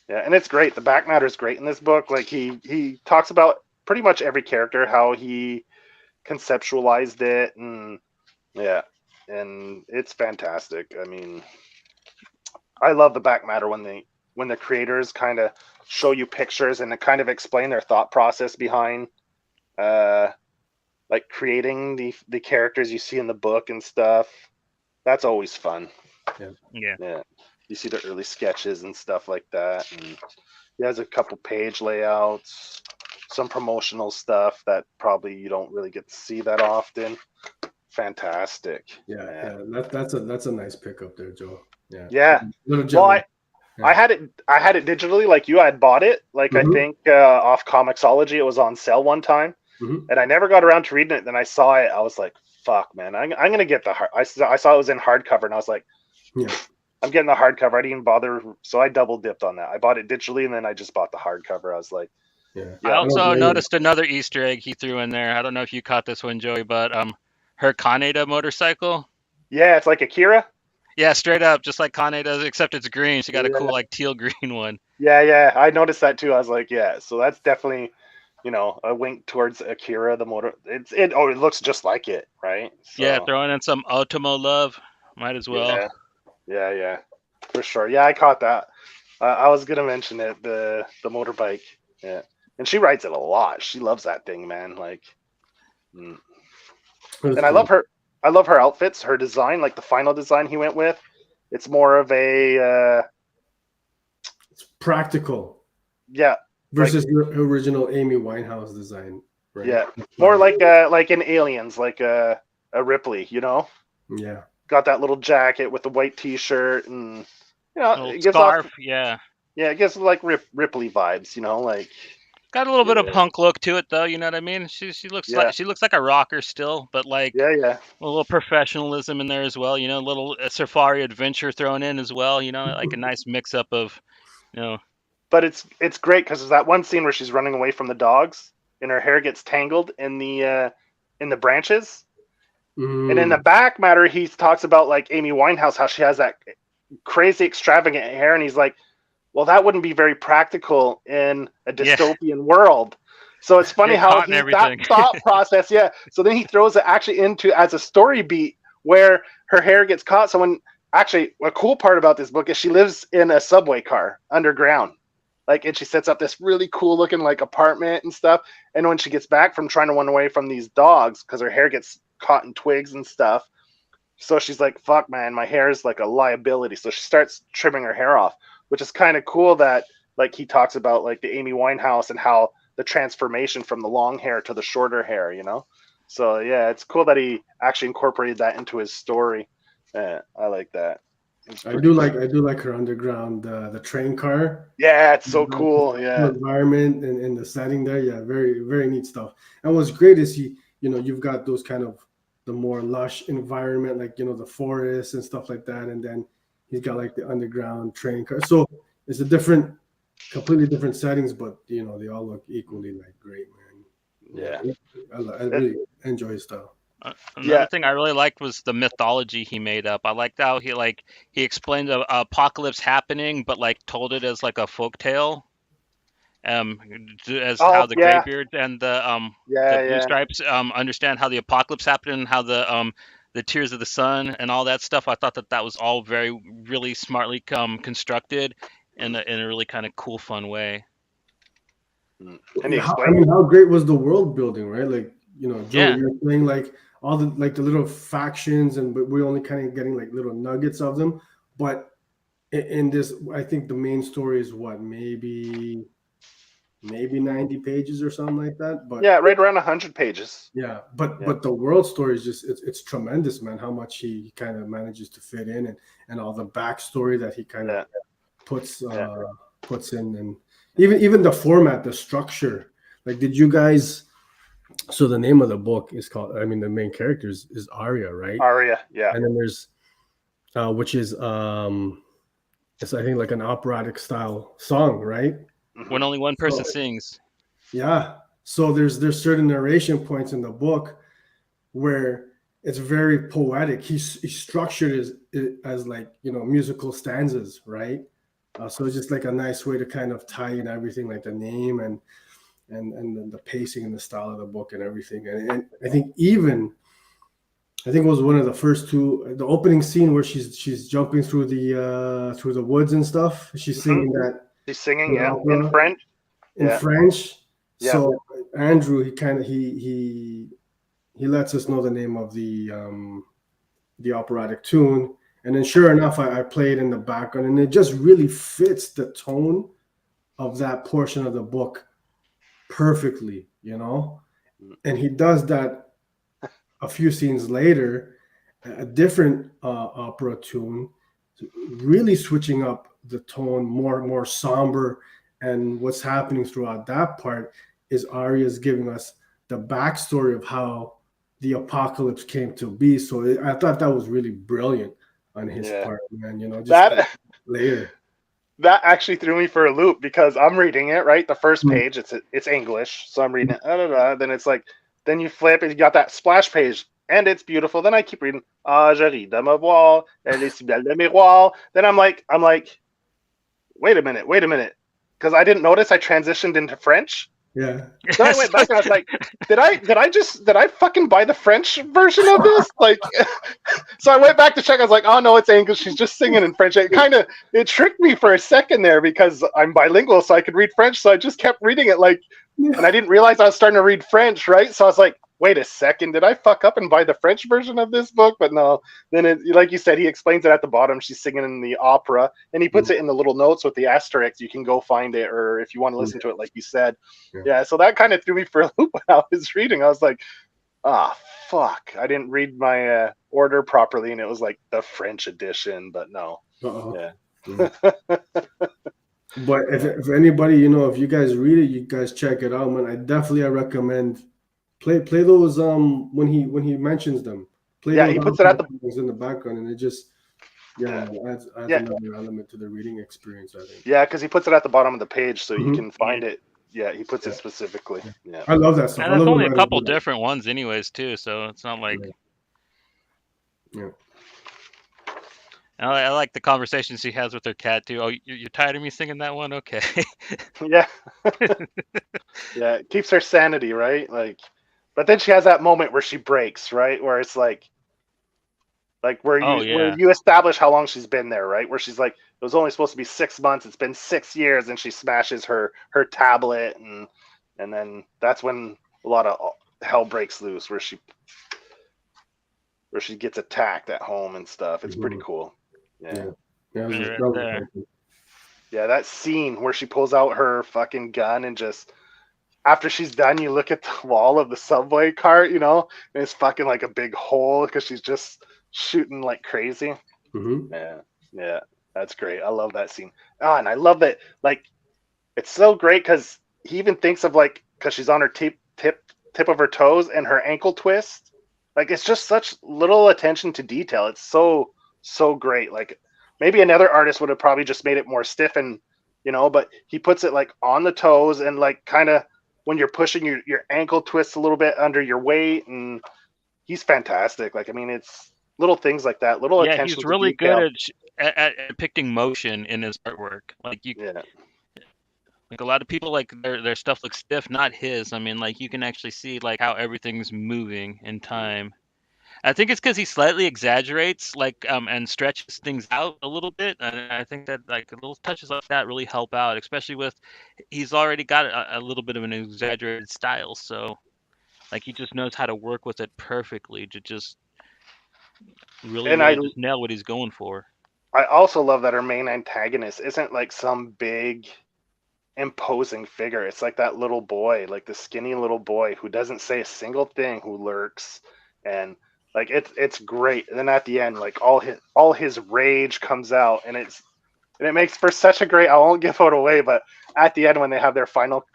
C: yeah. And it's great. The back matter is great in this book. Like he talks about pretty much every character, how he conceptualized it, and yeah, and it's fantastic. I mean, I love the back matter when the creators kind of show you pictures and kind of explain their thought process behind uh like creating the characters you see in the book and stuff. That's always fun.
A: yeah.
C: Yeah, you see the early sketches and stuff like that, and he has a couple page layouts, some promotional stuff that probably you don't really get to see that often. Fantastic.
B: Yeah. That's a nice pickup there, Joe.
C: Yeah.
B: Little
C: Well,
B: gentleman.
C: I had it digitally, like you. I had bought it, like I
B: Mhm.
C: think off Comixology. It was on sale one time,
B: Mhm.
C: and I never got around to reading it. Then I saw it. I was like, "Fuck, man! I'm gonna get the hard." I saw it was in hardcover, and I was like,
B: Yeah.
C: "I'm getting the hardcover." I didn't even bother, so I double dipped on that. I bought it digitally, and then I just bought the hardcover. I was like,
B: Yeah.
A: I
C: "Yeah,
B: I don't
A: also
B: blame you.
A: noticed another Easter egg he threw in there. I don't know if you caught this one, Joey, but her Kaneda motorcycle.
C: yeah." It's like Akira.
A: Yeah, straight up, just like Kaneda's, except it's green. She got a cool
C: Yeah,
A: like teal green one.
C: yeah. I noticed that too. I was like, "Yeah." So that's definitely, a wink towards Akira, the motor. It looks just like it, right?
A: Yeah,
C: So
A: throwing in some Otomo love. Might as well.
C: yeah. Yeah, for sure. Yeah, I caught that. I was gonna mention it, the motorbike. Yeah, and she rides it a lot. She loves that thing, man. Like, mm.
B: That's
C: And I
B: cool.
C: love her. I love her outfits, her design. Like the final design he went with, it's more of a
B: It's practical
C: yeah, like
B: versus the original Amy Winehouse design, right?
C: yeah, more like in Aliens, like a Ripley.
B: Yeah.
C: Got that little jacket with the white T-shirt, and
A: Little
C: it gives off
A: scarf, yeah.
C: it gives like Ripley vibes. Like
A: Got a little bit of
C: yeah,
A: punk look to it, though. You know what I mean?
C: yeah,
A: She looks like a rocker still, but like
C: yeah.
A: a little professionalism in there as well. You know, a little safari adventure thrown in as well. You know, like a nice mix up of you know.
C: But it's great because there's that one scene where she's running away from the dogs and her hair gets tangled in the branches. And in the
B: Mm.
C: back matter, he talks about like Amy Winehouse, how she has that crazy extravagant hair, and he's like, well, that wouldn't be very practical in a
A: Yeah,
C: dystopian world. So it's funny
A: get
C: how
A: caught in
C: that
A: everything.
C: thought process, yeah. So then he throws it actually into as a story beat where her hair gets caught. So when actually a cool part about this book is she lives in a subway car underground. Like, and she sets up this really cool looking like apartment and stuff. And when she gets back from trying to run away from these dogs, because her hair gets caught in twigs and stuff, so she's like, fuck, man, my hair is like a liability. So she starts trimming her hair off, which is kind of cool that, like, he talks about, like, the Amy Winehouse and how the transformation from the long hair to the shorter hair. So, yeah, it's cool that he actually incorporated that into his story. I like that. It's
B: I
C: pretty
B: do
C: cool.
B: like her underground the train car.
C: Yeah, it's so
B: The
C: cool. Yeah.
B: environment and the setting there. Yeah, very, very neat stuff. And what's great is you've got those kind of the more lush environment, like the forest and stuff like that, and then he's got like the underground train car. So it's completely different settings, but they all look equally like great, man.
C: Yeah.
B: Yeah, I really enjoy his style.
A: Another
C: Yeah.
A: thing I really liked was the mythology he made up. I liked how he explained the apocalypse happening, but like told it as like a folk tale. As how
C: Oh,
A: the
C: yeah.
A: Graybeard and the
C: Yeah.
A: Blue
C: Yeah.
A: Stripes understand how the apocalypse happened and how the Tears of the Sun and all that stuff. I thought that was all very really smartly constructed in a really kind of cool, fun way.
C: And he
B: I
C: explained.
B: mean, how great was the world building, right? Like, Joe,
A: Yeah,
B: you're saying like all the little factions, but we're only kind of getting like little nuggets of them. But in this, I think the main story is what, maybe 90 pages or something like that. But
C: Yeah, right around 100 pages.
B: yeah, but
C: Yeah.
B: the world story is just it's tremendous, man. How much he kind of manages to fit in, and all the backstory that he kind of
C: Yeah.
B: puts
C: Yeah.
B: puts in, and even the format, the structure. Like, did you guys So the name of the book is called. I mean, the main character is Arya, right?
C: Aria, yeah.
B: And then there's which is it's I think like an operatic style song, right?
C: Hmm.
A: When only one person
B: So
A: sings.
B: yeah. So there's certain narration points in the book where it's very poetic. He structured it as like musical stanzas, right? So it's just like a nice way to kind of tie in everything, like the name and the pacing and the style of the book and everything. And I think it was one of the first two, the opening scene where she's jumping through the woods and stuff. She's
C: Hmm.
B: singing that
C: She's singing,
B: an
C: yeah, in
B: opera
C: French.
B: in
C: Yeah,
B: French.
C: yeah.
B: So Andrew, he kind of he lets us know the name of the operatic tune, and then sure enough, I play it in the background, and it just really fits the tone of that portion of the book perfectly, And he does that a few scenes later, a different opera tune, really switching up the tone, more somber. And what's happening throughout that part is Arya's giving us the backstory of how the apocalypse came to be. So I thought that was really brilliant on his
C: Yeah.
B: part, man. Just
C: That
B: later.
C: that actually threw me for a loop because I'm reading it, right? The first
B: Mm.
C: page, it's English, so I'm reading it. Then it's like, then you flip and you got that splash page, and it's beautiful. Then I keep reading. Ah, j'arrive de me voir, elle est si belle de miroir. Then I'm like, wait a minute, because I didn't notice I transitioned into French.
B: Yeah.
C: Then I went back and I was like, did I fucking buy the French version of this? Like, so I went back to check. I was like, oh no, it's English. She's just singing in French. It tricked me for a second there because I'm bilingual, so I could read French. So I just kept reading it and I didn't realize I was starting to read French, right? So I was like, wait a second, did I fuck up and buy the French version of this book? But no. Then like you said, he explains it at the bottom. She's singing in the opera, and he puts it in the little notes with the asterisks. You can go find it, or if you want to listen to it, like you said.
B: Yeah.
C: Yeah, so that kind of threw me for a loop when I was reading. I was like, ah, fuck. I didn't read my order properly, and it was like the French edition, but no.
B: Uh-oh.
C: Yeah.
B: Yeah. But if anybody, if you guys read it, you guys check it out, man. I recommend play those when he mentions them. Play
C: Yeah,
B: those
C: he puts it at the
B: things in the background, and it just
C: yeah.
B: adds
C: Yeah.
B: another element to the reading experience, I think.
C: Yeah, because he puts it at the bottom of the page so you
B: Mhm.
C: can find it. Yeah, he puts it
B: Yeah.
C: specifically. Yeah.
B: I love that stuff.
A: And
B: I
A: there's
B: love
A: only
B: when
A: a
B: writers
A: couple
B: do that.
A: different ones anyways too, so it's not like
B: Yeah.
A: And I like the conversations she has with her cat too. Oh, you're tired of me singing that one? Okay.
C: Yeah. Yeah, it keeps her sanity, right? Like, but then she has that moment where she breaks, right? Where it's like where
A: Oh
C: where
A: yeah.
C: you establish how long she's been there, right? Where she's like, it was only supposed to be 6 months. It's been 6 years, and she smashes her tablet, and then that's when a lot of hell breaks loose, where she gets attacked at home and stuff. It's pretty
B: Mhm.
C: cool. Yeah.
B: Yeah,
A: Right
B: that was
A: there.
B: something.
C: Yeah, that scene where she pulls out her fucking gun and just after she's done, you look at the wall of the subway cart, and it's fucking like a big hole because she's just shooting like crazy.
B: Mhm.
C: Yeah, yeah, that's great. I love that scene. Ah, and I love that. Like, it's so great because he even thinks of because she's on her tip of her toes and her ankle twist. Like, it's just such little attention to detail. It's so great. Like, maybe another artist would have probably just made it more stiff and but he puts it like on the toes and like kind of when you're pushing your ankle twists a little bit under your weight, and he's fantastic. Like, I mean, it's little things like that, little
A: Yeah, he's
C: attention to
A: really good
C: detail.
A: at depicting motion in his artwork.
C: Yeah.
A: Like a lot of people like their stuff looks stiff, not his. I mean, like you can actually see like how everything's moving in time. I think it's because he slightly exaggerates, and stretches things out a little bit. And I think that like little touches like that really help out, especially with he's already got a little bit of an exaggerated style, so like he just knows how to work with it perfectly to just really,
C: And I
A: really just nail what he's going for.
C: I also love that our main antagonist isn't like some big imposing figure. It's like that little boy, like the skinny little boy who doesn't say a single thing, who lurks, and like it's great. And then at the end, like all his rage comes out, and it makes for such a great. I won't give it away, but at the end when they have their final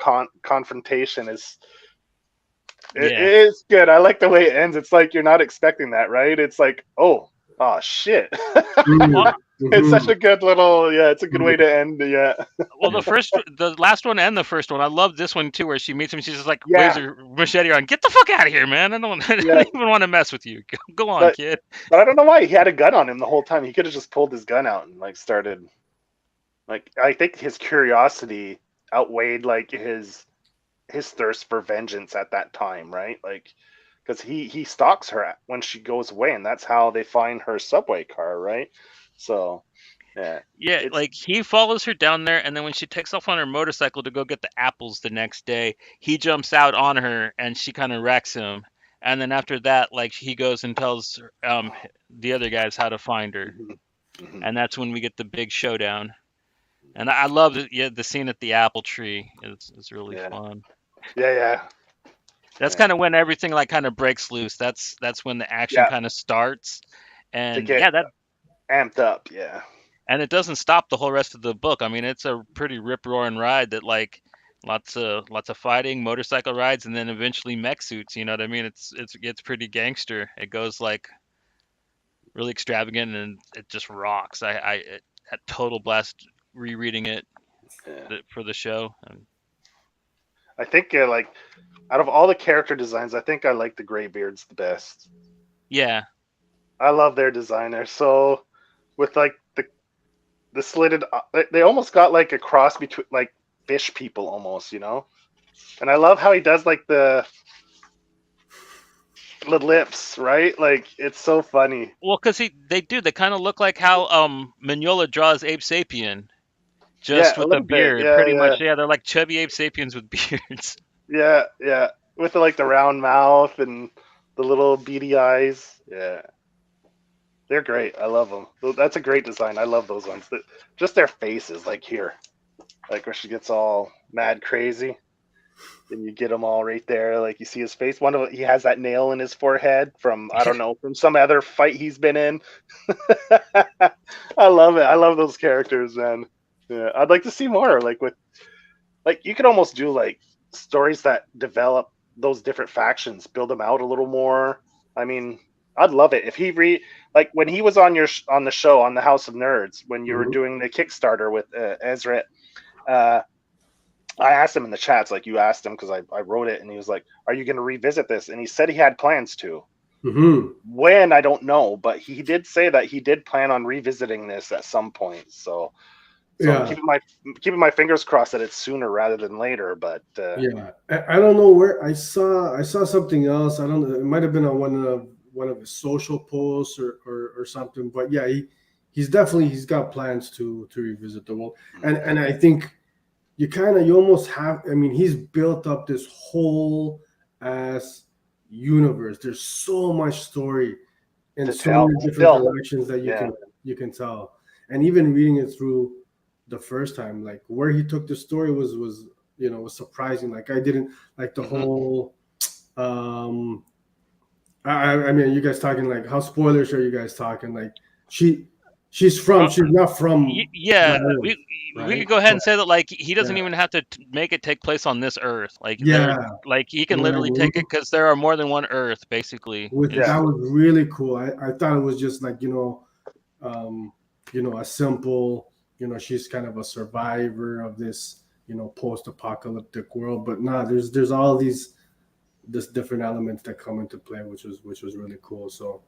C: confrontation, is It
A: Yeah.
C: is good. I like the way it ends. It's like you're not expecting that, right? It's like, oh shit.
A: Well,
C: It's such
B: Mm-hmm.
C: a good little, yeah, it's a good way to end. Yeah.
A: well, the last one and the first one, I love this one too, where she meets him. She's just like waves
C: Yeah.
A: her machete around. Get the fuck out of here, man! I
C: Yeah.
A: don't even want to mess with you. Go on,
C: But
A: kid.
C: I don't know why he had a gun on him the whole time. He could have just pulled his gun out and like started. Like I think his curiosity outweighed like his thirst for vengeance at that time, right? Like because he stalks her when she goes away, and that's how they find her subway car, right? So yeah,
A: Yeah,
C: it's
A: like he follows her down there, and then when she takes off on her motorcycle to go get the apples the next day, he jumps out on her, and she kind of wrecks him. And then after that, like he goes and tells the other guys how to find her,
C: mhm, mhm.
A: and that's when we get the big showdown. And I love it. Yeah, the scene at the apple tree is really
C: Yeah,
A: fun.
C: yeah,
A: That's
C: yeah,
A: kind of when everything like kind of breaks loose. That's when the action
C: yeah.
A: kind of starts,
C: To
A: and
C: get
A: yeah, that
C: amped up, yeah,
A: and it doesn't stop the whole rest of the book. I mean, it's a pretty rip roaring ride that like lots of fighting, motorcycle rides, and then eventually mech suits. You know what I mean? It gets pretty gangster. It goes like really extravagant, and it just rocks. I had total blast rereading it
C: yeah.
A: for the show. And
C: I think like out of all the character designs, I think I like the Greybeards the best.
A: yeah,
C: I love their design. They're so with like the slitted. They almost got like a cross between like fish people almost, you know. And I love how he does like the lips, right? Like it's so funny.
A: well, cause they kind of look like how Mignola draws Ape Sapien,
C: Yeah,
A: just
C: a
A: with a
C: little bit.
A: beard,
C: Yeah,
A: pretty much.
C: yeah,
A: Yeah, they're like chubby Ape Sapiens with beards.
C: yeah, yeah. With the, like the round mouth and the little beady eyes. Yeah, they're great. I love them. That's a great design. I love those ones. Just their faces, like here, like where she gets all mad crazy, and you get them all right there. Like you see his face. He has that nail in his forehead from I don't know from some other fight he's been in. I love it. I love those characters, man. Yeah, I'd like to see more. Like you could almost do like stories that develop those different factions, build them out a little more. I mean, I'd love it if like when he was on on the show on the House of Nerds when you were
B: Mm-hmm.
C: doing the Kickstarter with Ezra. Uh, I asked him in the chats, like you asked him, because I wrote it, and he was like, "Are you going to revisit this?" And he said he had plans to.
B: Mm-hmm.
C: When I don't know, but he did say that he did plan on revisiting this at some point. So I'm
B: Yeah,
C: keeping my fingers crossed that it's sooner rather than later. But
B: yeah. I don't know where I saw something else. I don't know. It might have been on one of his social posts or something. But yeah, he's got plans to revisit the world. And I think you almost have. I mean, he's built up this whole ass universe. There's so much story and
C: to
B: so
C: tell
B: many different
C: still,
B: directions that you
C: yeah,
B: can tell. And even reading it through the first time, like where he took the story was surprising. Like I didn't like the
C: hmm
B: whole I mean, are you guys talking like how spoilers are you guys talking? Like she's not from
A: Yeah,
B: that earth,
A: we
B: right?
A: could go ahead
B: But
A: and say that like he doesn't
B: yeah,
A: even have to make it take place on this Earth. Like there,
B: yeah,
A: like he
B: you
A: can
B: know what I
A: literally take
B: mean?
A: it because there are more than one Earth. Basically,
B: With
C: yeah,
A: it's
B: that was really cool. I thought it was just like um, a simple, she's kind of a survivor of this, post-apocalyptic world. But nah, there's all this different elements that come into play, which was really cool. So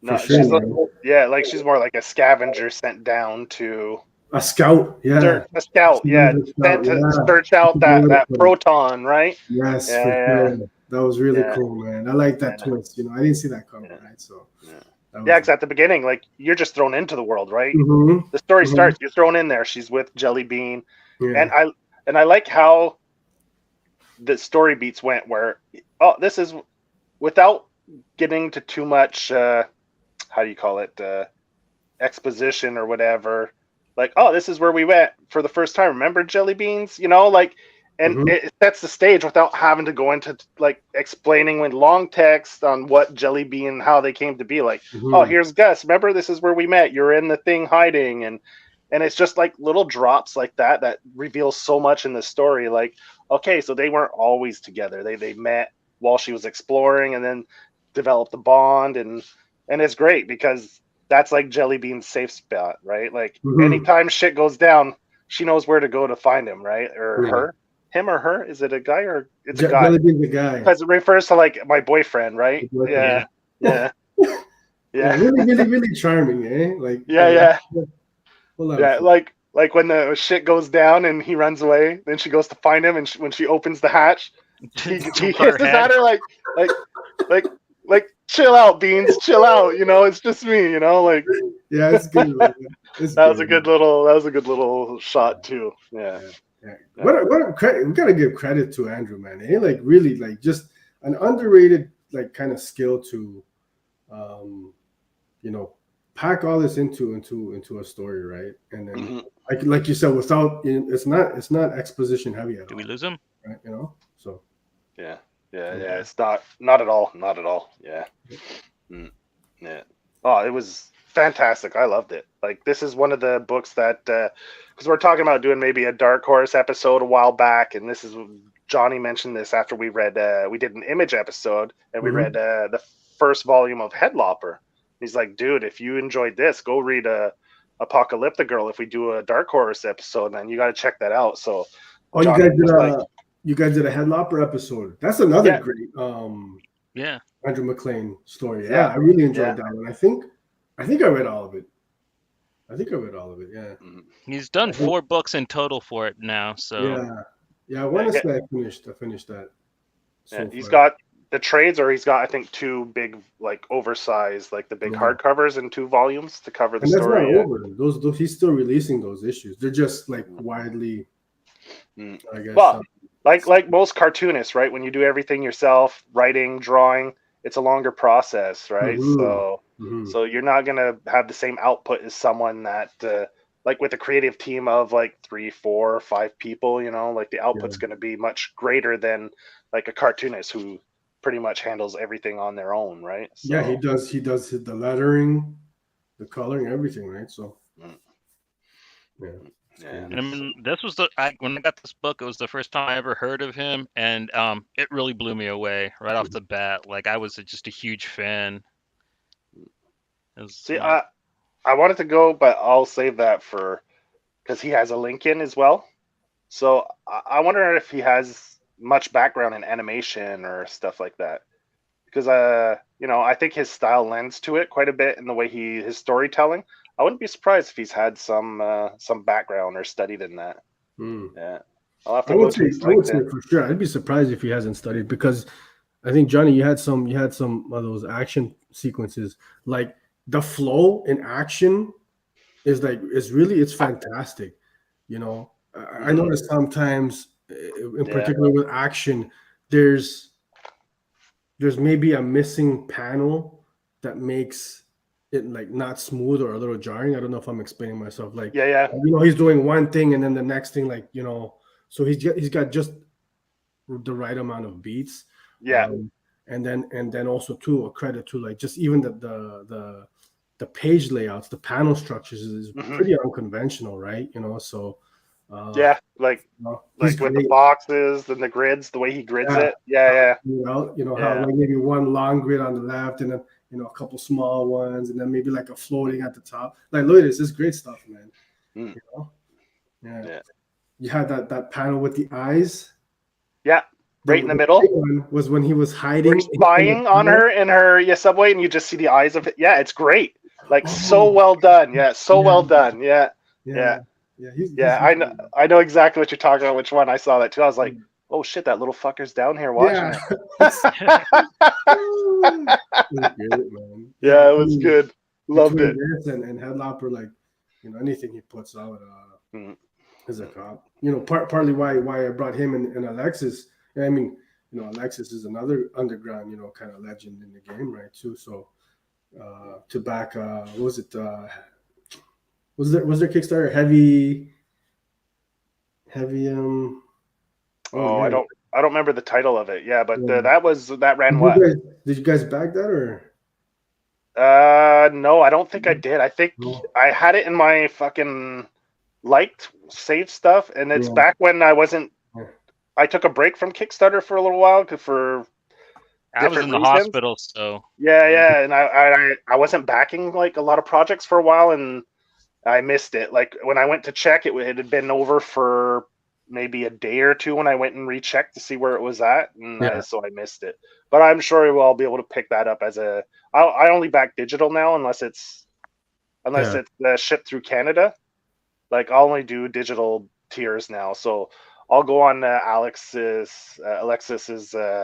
B: for
C: no,
B: sure, man.
C: yeah, like she's more like a scavenger sent down to
B: A scout, yeah.
C: a scout,
B: She
C: yeah,
B: was a scout,
C: sent to
B: yeah.
C: search
B: That's
C: out
B: a good way to
C: that
B: put it.
C: proton, right?
B: Yes, for
C: Yeah,
B: sure. That was really
C: yeah,
B: cool, man. I like that
C: yeah,
B: twist. I didn't see that coming,
C: yeah,
B: right? So
C: yeah.
B: that
C: Yeah,
B: was.
C: because at the beginning, like you're just thrown into the world, right?
B: Mm-hmm.
C: The story
B: Mm-hmm.
C: starts, you're thrown in there. She's with Jelly Bean, and
B: Yeah.
C: I like how the story beats went. Where this is without getting to too much. How do you call it? Exposition or whatever. Like, this is where we went for the first time. Remember Jelly Beans? Like, and
B: Mm-hmm.
C: it sets the stage without having to go into like explaining with long text on what Jelly Bean, how they came to be. Like,
B: Mm-hmm.
C: here's Gus. Remember, this is where we met. You're in the thing hiding, and it's just like little drops like that reveals so much in the story. Like, okay, so they weren't always together. They met. while she was exploring, and then develop the bond, and it's great because that's like Jellybean's safe spot, right? Like anytime shit goes down, she knows where to go to find him, right? Or her, him or her? Is it a guy or it's a guy?
B: Jellybean's a guy.
C: Because it refers to like my boyfriend, right?
A: Yeah.
C: Yeah.
B: Really, really, really charming, eh? Like
C: yeah.
B: Yeah,
C: like when the shit goes down and he runs away, then she goes to find him, and when she opens the hatch, he hisses at her like chill out, Beans, chill out. You know, it's just me. You know, like
B: yeah, it's good.
C: That was a good little shot too. Yeah.
B: What a credit! We gotta give credit to Andrew, man. Eh? Like really, like just an underrated like kind of skill to, you know, pack all this into a story, right? And then like you said, without it's not exposition heavy at all.
A: Did we lose him?
B: Right, you know. So
C: yeah. It's not at all. Yeah. Yeah. Oh, it was fantastic. I loved it. Like this is one of the books that because we're talking about doing maybe a Dark Horse episode a while back, and this is Johnny mentioned this after we read we did an Image episode and we read the first volume of Headlopper. He's like, dude, if you enjoyed this, go read ApocalyptiGirl. If we do a Dark Horse episode, man, you got to check that out. So,
B: Johnny, you guys did a Headlopper episode. That's another great Andrew Maclean story. Yeah, I really enjoyed that one. I think I read all of it. Yeah.
A: He's done 4 books in total for it now. So
B: I want to say I finished that.
C: He's got the trades, or he's got I think 2 big like oversized like the big hardcovers in 2 volumes to cover the story.
B: That's not over. Those he's still releasing those issues. They're just like widely. I guess.
C: Well, like most cartoonists, right? When you do everything yourself, writing, drawing, it's a longer process, right? So you're not gonna have the same output as someone that like with a creative team of like 3, 4, 5 people, you know, like the output's gonna be much greater than like a cartoonist who pretty much handles everything on their own, right? So,
B: yeah, he does the lettering, the coloring, everything, right? So
A: And I mean, this was when I got this book, it was the first time I ever heard of him, and it really blew me away right off the bat. Like I was just a huge fan.
C: I wanted to go, but I'll save that for because he has a link in as well. So I wonder if he has much background in animation or stuff like that, because you know, I think his style lends to it quite a bit in the way his storytelling. I wouldn't be surprised if he's had some background or studied in that. Yeah, I'll have to go to his
B: I would say for sure. I'd be surprised if he hasn't studied, because I think Johnny, you had some of those action sequences. Like the flow in action is it's fantastic. You know, I notice sometimes, in particular with action, there's maybe a missing panel that makes it like not smooth or a little jarring. I don't know if I'm explaining myself. Like, you know, he's doing one thing and then the next thing, like, you know, so he's got just the right amount of beats. And then also too, a credit to like just even the page layouts, the panel structures is pretty unconventional, right? You know, so
C: like with the boxes and the grids, the way he grids it.
B: You know how like maybe one long grid on the left and then, you know, a couple small ones, and then maybe like a floating at the top. Like, look at this. This is great stuff, man. You know? You had that panel with the eyes.
C: Yeah. Right in the middle.
B: One was when he was hiding.
C: He's spying on her in her subway, and you just see the eyes of it. Yeah, it's great. Like, so well done. Yeah, so well done. Yeah. I know exactly what you're talking about, which one. I saw that too. I was like, oh shit, that little fucker's down here watching it. It was good. Loved it.
B: And Headlopper, like, you know, anything he puts out is a cop. You know, partly why I brought him and Alexis. I mean, you know, Alexis is another underground, you know, kind of legend in the game, right? Too. So to back, what was it? Was there Kickstarter heavy?
C: I don't remember the title of it. Yeah, but that ran what?
B: Did you guys back that or?
C: No, I don't think I did. I think I had it in my fucking liked save stuff, and it's back when I wasn't. I took a break from Kickstarter for a little while for
A: I was in
C: different
A: the
C: reasons.
A: hospital, so
C: Yeah, and I wasn't backing like a lot of projects for a while, and I missed it. Like when I went to check, it had been over for maybe a day or two when I went and rechecked to see where it was at, and
B: Yeah.
C: so I missed it. But I'm sure I'll be able to pick that up as a. I only back digital now unless it's
B: Yeah.
C: shipped through Canada. Like I'll only do digital tiers now, so I'll go on Alexis's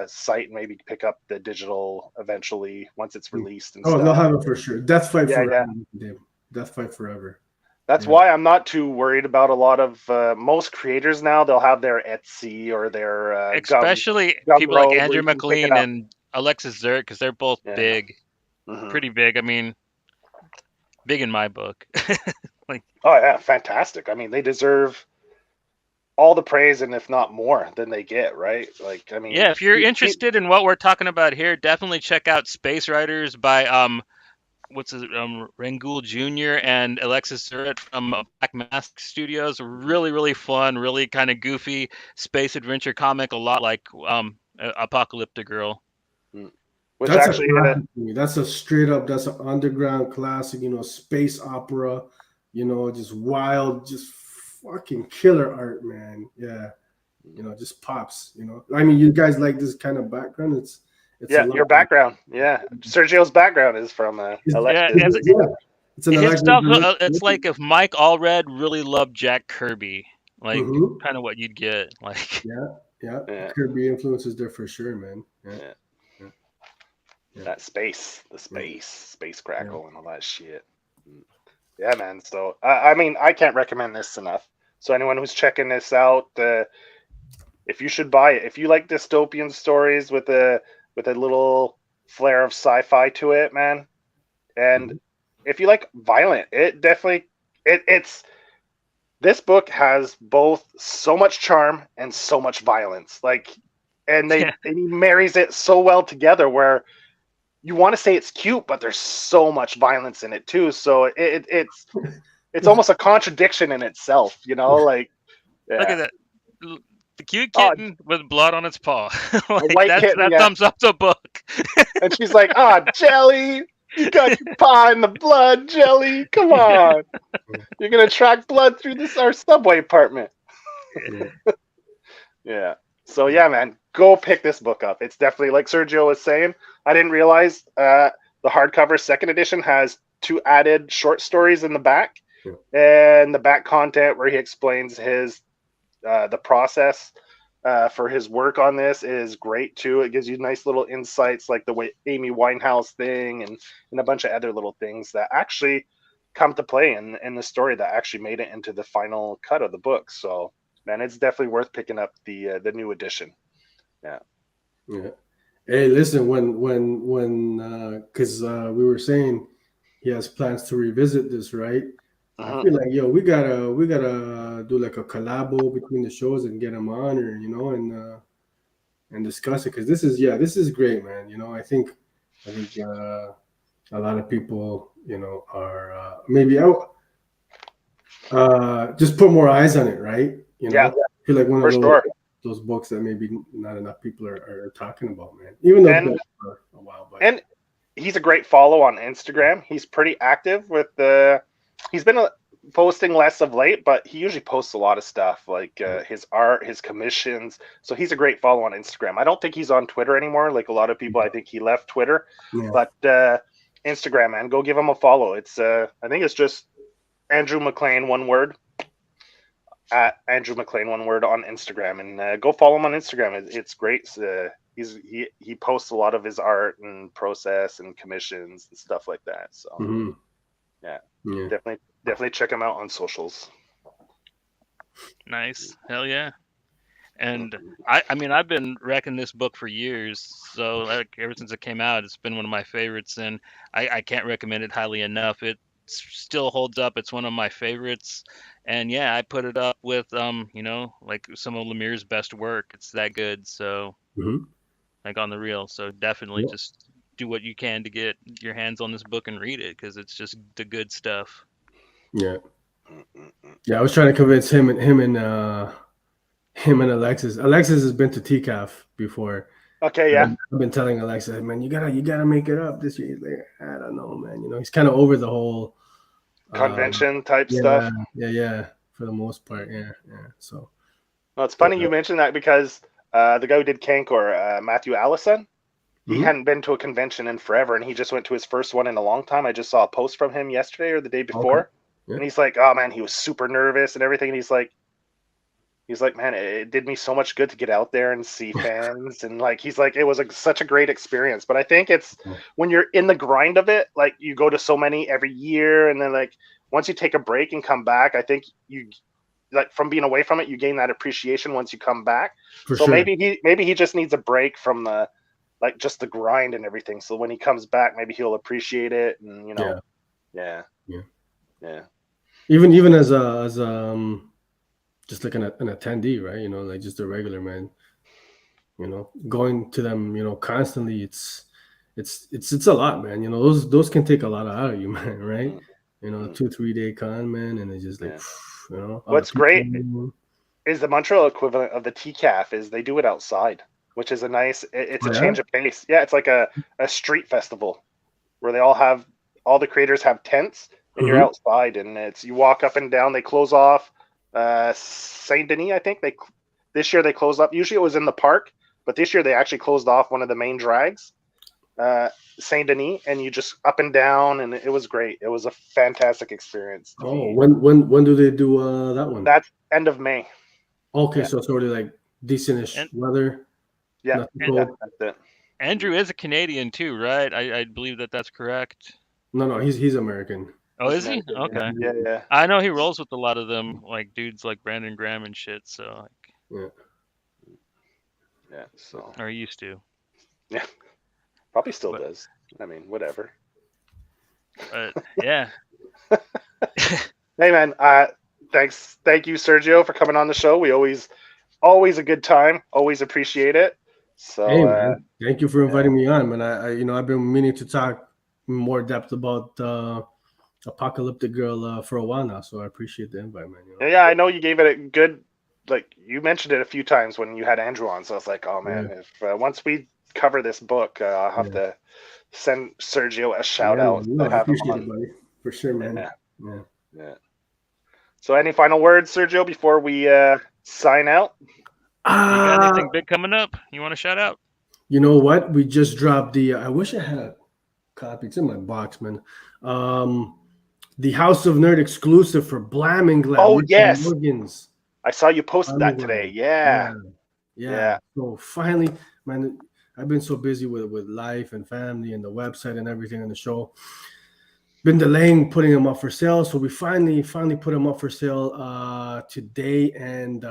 C: site and maybe pick up the digital eventually once it's released and
B: Oh, they'll
C: stuff.
B: have it for sure. Death Fight
C: Yeah,
B: Forever.
C: yeah.
B: Damn. Death Fight Forever.
C: That's
B: Yeah.
C: why I'm not too worried about a lot of most creators now. They'll have their Etsy or their
A: especially people like
C: Gumroad where
A: Andrew
C: you can pick it
A: Maclean
C: up.
A: and Alexis Zerk, because they're both
C: Yeah.
A: big,
C: Mhm.
A: pretty big. I mean, big in my book.
C: Oh yeah, fantastic. I mean, they deserve all the praise and if not more than they get, right? Like, I mean,
A: Yeah, if you're interested in what we're talking about here, definitely check out Space Riders by what's his Rangul Jr. and Alexis Surratt from Black Mask Studios. Really fun, really kind of goofy space adventure comic, a lot like ApocalyptiGirl.
C: which
B: That's
C: actually,
B: a classic to me. That's a straight up, that's an underground classic, space opera, just wild, just fucking killer art, man. Yeah. Just pops, I mean, you guys like this kind of background. It's a
C: yeah,
B: lot
C: your background, yeah, Sergio's background is from
A: Yeah,
C: Alexis.
B: it's an
A: his
B: electric.
A: stuff. It's like if Mike Allred really loved Jack Kirby, like
B: Mhm.
A: kind of what you'd get. Like,
B: Yeah.
C: Yeah,
B: Kirby influences there for sure, man.
C: yeah.
B: Yeah.
C: That space, the
B: Yeah.
C: space crackle, and all that shit. Yeah, man. So I mean, I can't recommend this enough. So anyone who's checking this out, if you should buy it, if you like dystopian stories with a little flair of sci-fi to it, man, and
B: Mhm.
C: if you like violent, it definitely it's this book has both so much charm and so much violence. Like, and
A: yeah,
C: he marries it so well together where you want to say it's cute, but there's so much violence in it too. So it's almost a contradiction in itself, Like,
A: look at
C: yeah,
A: that. The cute
C: oh,
A: kitten with blood on its paw.
C: a
A: Like
C: white kitten,
A: that
C: yeah.
A: thumbs up the book.
C: And she's like, Jelly, you got your paw in the blood, Jelly. Come on, you're gonna track blood through our subway apartment.
B: Yeah.
C: Yeah. So yeah, man, go pick this book up. It's definitely like Sergio was saying. I didn't realize the hardcover second edition has 2 added short stories in the back, and the back content where he explains his the process for his work on this is great too. It gives you nice little insights like the way Amy Winehouse thing and a bunch of other little things that actually come to play in the story that actually made it into the final cut of the book. So man, it's definitely worth picking up the new edition. Yeah.
B: Yeah. Hey, listen, because we were saying he has plans to revisit this, right? I
C: Mhm.
B: feel like, yo, we gotta do like a collabo between the shows and get him on, or and discuss it, because this is great, man. I think a lot of people, are maybe out, just put more eyes on it, right?
C: Yeah,
B: I feel like one
C: for
B: of
C: sure.
B: those books that maybe not enough people are talking about, man. Even though it's
C: And
B: been for a while, but
C: and he's a great follow on Instagram. He's pretty active with the. He's been posting less of late, but he usually posts a lot of stuff like his art, his commissions. So he's a great follow on Instagram. I don't think he's on Twitter anymore. Like a lot of people, I think he left Twitter,
B: yeah,
C: but Instagram, man, go give him a follow. It's I think it's just Andrew Maclean, one word. At Andrew Maclean, one word on Instagram, and go follow him on Instagram. It's great. He posts a lot of his art and process and commissions and stuff like that. So yeah,
B: yeah,
C: definitely check him out on socials.
A: Nice, hell yeah. And I mean, I've been wrecking this book for years. So like ever since it came out, it's been one of my favorites, and I can't recommend it highly enough. It still holds up. It's one of my favorites, and yeah, I put it up with like some of Lemire's best work. It's that good. So
B: hmm
A: like on the real. So definitely
B: yeah,
A: just do what you can to get your hands on this book and read it because it's just the good stuff.
B: yeah, yeah. I was trying to convince him and Alexis. Alexis has been to TCAF before,
C: Okay, yeah.
B: I've been telling Alexa, man, you gotta make it up this year. He's like, I don't know, man. He's kind of over the whole
C: Convention type
B: yeah,
C: stuff.
B: yeah, for the most part, yeah. So,
C: Well, it's
B: but,
C: funny you mentioned that because the guy who did Cancor, Matthew Allison, he
B: mhm.
C: hadn't been to a convention in forever, and he just went to his first one in a long time. I just saw a post from him yesterday or the day
B: Okay,
C: before,
B: yeah,
C: and he's like, "Oh man, he was super nervous and everything." And he's like, "Man, it did me so much good to get out there and see fans." And like, he's like, "It was such a great experience." But I think it's when you're in the grind of it, like you go to so many every year, and then like once you take a break and come back, I think you like from being away from it, you gain that appreciation once you come back.
B: for
C: So
B: sure.
C: maybe he just needs a break from the like just the grind and everything. So when he comes back, maybe he'll appreciate it, and
B: Yeah,
C: yeah,
B: yeah.
C: yeah,
B: Even as just like an attendee, right? Like just a regular man. Going to them, constantly. It's a lot, man. Those can take a lot out of you, man. Right?
C: mm, mm,
B: 2 3 day con, man, and it's just like,
C: yeah.
B: all the
C: What's great
B: people.
C: is the Montreal equivalent of the TCAF is they do it outside, which is a nice. It's
B: Oh
C: a
B: yeah.
C: change of pace. Yeah, it's like a street festival where all the creators have tents and you're
B: Hmm.
C: outside and it's you walk up and down. They close off Saint Denis, I think this year they closed up. Usually it was in the park, but this year they actually closed off one of the main drags, Saint Denis, and you just up and down, and it was great. It was a fantastic experience to
B: Oh,
C: me.
B: when do they do that one?
C: That's end of May.
B: Okay,
C: Yeah,
B: so it's already like decentish
A: And
B: weather,
C: yeah,
B: nothing
A: and
C: yeah.
B: cold.
C: That's it.
A: Andrew is a Canadian too, right? I believe that that's correct.
B: No, he's American.
A: Oh,
C: He's
A: is he?
C: American. Yeah,
A: Okay.
C: yeah, yeah,
A: I know he rolls with a lot of them, like dudes like Brandon Graham and shit. So, like,
B: Yeah.
C: yeah. So
A: or he used to,
C: yeah, probably still
A: but
C: does. I mean, whatever.
A: yeah.
C: Hey man, thank you, Sergio, for coming on the show. We always a good time. Always appreciate it.
B: Hey
C: So
B: man, thank you for
C: yeah,
B: inviting me on, man. I've been meaning to talk more depth about Apocalyptic Girl for a while now, so I appreciate the invite, man.
C: yeah, I know you gave it a good. Like you mentioned it a few times when you had Andrew on, so I was like, oh
B: Yeah,
C: man, if once we cover this book, I'll have
B: yeah,
C: to send Sergio a shout
B: yeah,
C: out
B: man.
C: to
B: No, I
C: have him
B: appreciate it,
C: on.
B: buddy, for sure, man.
C: Yeah,
B: Yeah.
C: yeah. So any final words, Sergio, before we sign out?
A: You got
B: Ah,
A: anything big coming up? You want to shout out?
B: you know what? We just dropped the. I wish I had a copy. It's in my box, man. The House of Nerd exclusive for Blam and Glam,
C: Oh
B: Richard
C: yes,
B: Morgan's
C: I saw you posted
B: Blam and
C: that today.
B: Glam.
C: Yeah,
B: Yeah, yeah.
C: yeah.
B: So finally, man, I've been so busy with life and family and the website and everything on the show. Been delaying putting them up for sale, so we finally put them up for sale today, and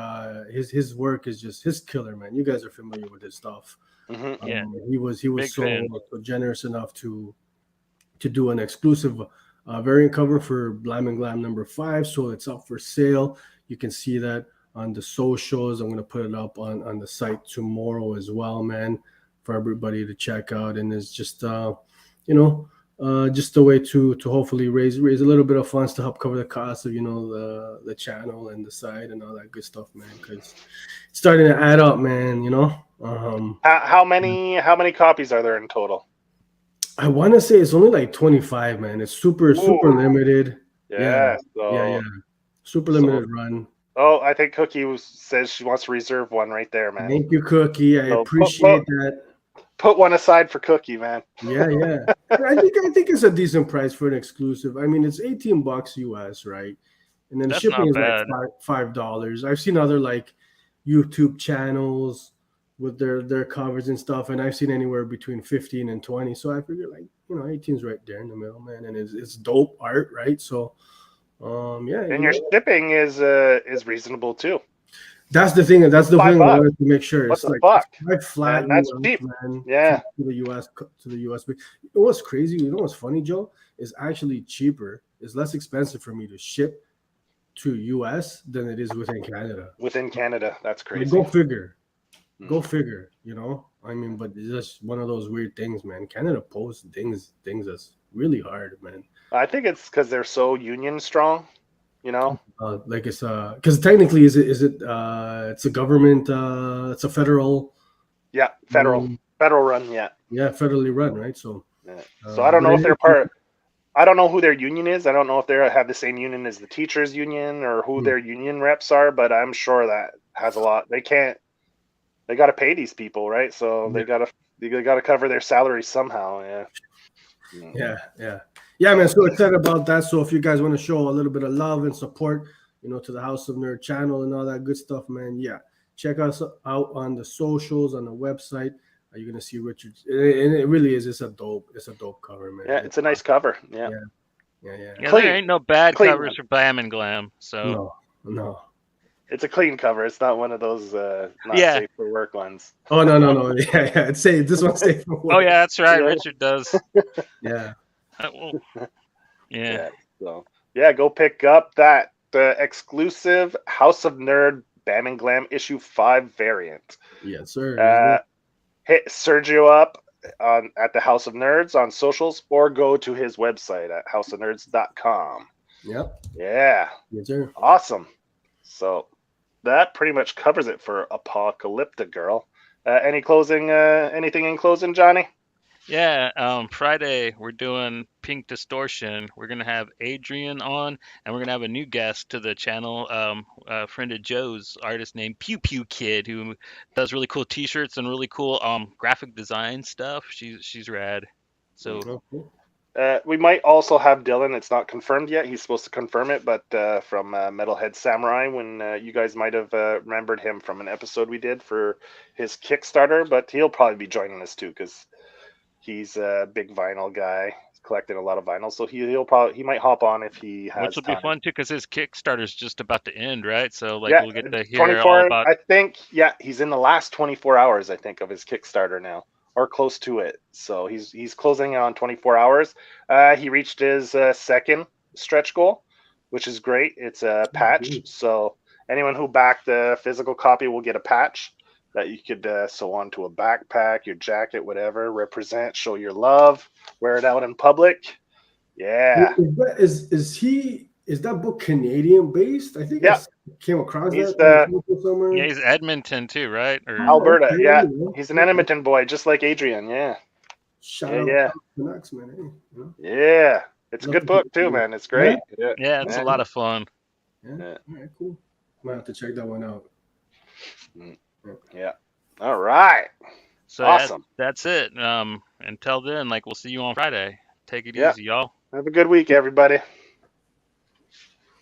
B: his work is just his killer, man. You guys are familiar with his stuff.
C: Mm-hmm.
A: Yeah,
B: He was
A: big fan.
B: so generous enough to do an exclusive variant cover for Blam and Glam #5. So it's up for sale. You can see that on the socials. I'm going to put it up on the site tomorrow as well, man, for everybody to check out. And it's just, just a way to hopefully raise a little bit of funds to help cover the cost of, the channel and the site and all that good stuff, man, because it's starting to add up, man.
C: How many copies are there in total?
B: I want to say it's only like 25, man. It's super
C: Ooh,
B: limited. Yeah,
C: yeah.
B: yeah.
C: So
B: Super
C: so
B: limited run.
C: oh, I think Cookie says she wants to reserve one right there, man.
B: Thank you, Cookie. I
C: So
B: appreciate that.
C: put one aside for Cookie, man.
B: Yeah, yeah. I think it's a decent price for an exclusive. I mean, it's $18 US, right? And then the
A: That's
B: shipping
A: not
B: is like
A: bad.
B: $5. I've seen other like YouTube channels with their covers and stuff, and I've seen anywhere between 15 and 20. So I figure like 18's right there in the middle, man, and it's dope art, right? So yeah,
C: And your shipping is reasonable too.
B: That's the thing. That's the thing I
C: $5.
B: wanted to make sure.
C: What
B: It's
C: the
B: like
C: fuck?
B: quite flat
C: And that's
B: US,
C: cheap.
B: man.
C: Yeah.
B: To the US, to the US. But you know what's crazy? You know what's funny, Joe? Is actually cheaper. It's less expensive for me to ship to US than it is within Canada.
C: Within Canada, that's
B: Like,
C: crazy.
B: go figure. Go
C: Mhm.
B: figure. I mean, but it's just one of those weird things, man. Canada posts things that's really hard, man.
C: I think it's because they're so union strong.
B: Like it's because technically is it it's a government it's a federal
C: Yeah, federal run. Yeah.
B: Yeah, federally run, right? So,
C: Yeah. So I don't
B: but
C: know if
B: it
C: they're
B: is-
C: part. I don't know who their union is. I don't know if they have the same union as the teachers' union or who their union reps are. But I'm sure that has a lot. They can't. They got to pay these people, right? So they got to cover their salaries somehow. Yeah.
B: Yeah, man. So excited about that. So if you guys want to show a little bit of love and support, to the House of Nerd channel and all that good stuff, man. Yeah, check us out on the socials, on the website. You're gonna see Richard, and it really is. It's a dope cover, man.
C: Yeah, it's a nice cover. Yeah.
A: Yeah,
C: Clean.
A: there ain't no bad
C: Clean
A: covers for Bam and Glam. So
B: No.
C: It's a clean cover. It's not one of those not
A: Yeah.
C: safe for work ones.
B: Oh no. Yeah. It's safe. This one's safe for work.
A: Oh yeah, that's right.
C: Yeah.
A: Richard does.
B: Yeah.
A: Yeah.
C: So go pick up that exclusive House of Nerd Bam and Glam issue 5 variant.
B: Yes, sir.
C: Hit Sergio up at the House of Nerds on socials, or go to his website at houseofnerds.com.
B: Yep.
C: Yeah.
B: Yes, sir.
C: Awesome. So that pretty much covers it for ApocalyptiGirl. Anything in closing, Johnny?
A: Yeah, Friday we're doing Pink Distortion. We're gonna have Adrian on, and we're gonna have a new guest to the channel, a friend of Joe's, artist named Pew Pew Kid, who does really cool T-shirts and really cool graphic design stuff. She's rad. So
C: We might also have Dylan. It's not confirmed yet. He's supposed to confirm it, but from Metalhead Samurai, when you guys might have remembered him from an episode we did for his Kickstarter, but he'll probably be joining us too because he's a big vinyl guy. He's collecting a lot of vinyl, so he might hop on if he has
A: which will
C: time.
A: be fun too, because his Kickstarter's just about to end, right? So
C: Yeah,
A: we'll get to hear
C: 24.
A: all about.
C: I think he's in the last 24 hours. I think of his Kickstarter now, or close to it. So he's closing on 24 hours. He reached his second stretch goal, which is great. It's a patch, so anyone who backed the physical copy will get a patch that you could sew onto a backpack, your jacket, whatever. Represent, show your love, wear it out in public. Yeah.
B: Is that book Canadian based? I think I came across
C: He's
B: that somewhere.
A: Yeah, he's Edmonton too, right? Or
C: Alberta.
B: Okay,
C: Yeah, he's an Edmonton boy, just like Adrian. Yeah.
B: Shout out Canucks, man.
C: Yeah, it's a good book too, man. It's great.
A: yeah, it's a lot of fun.
B: Yeah. All right, cool. Might have to check that one out.
C: Yeah. All right.
A: So
C: awesome.
A: That's it. Until then, we'll see you on Friday. Take it easy, y'all.
C: Have a good week, everybody.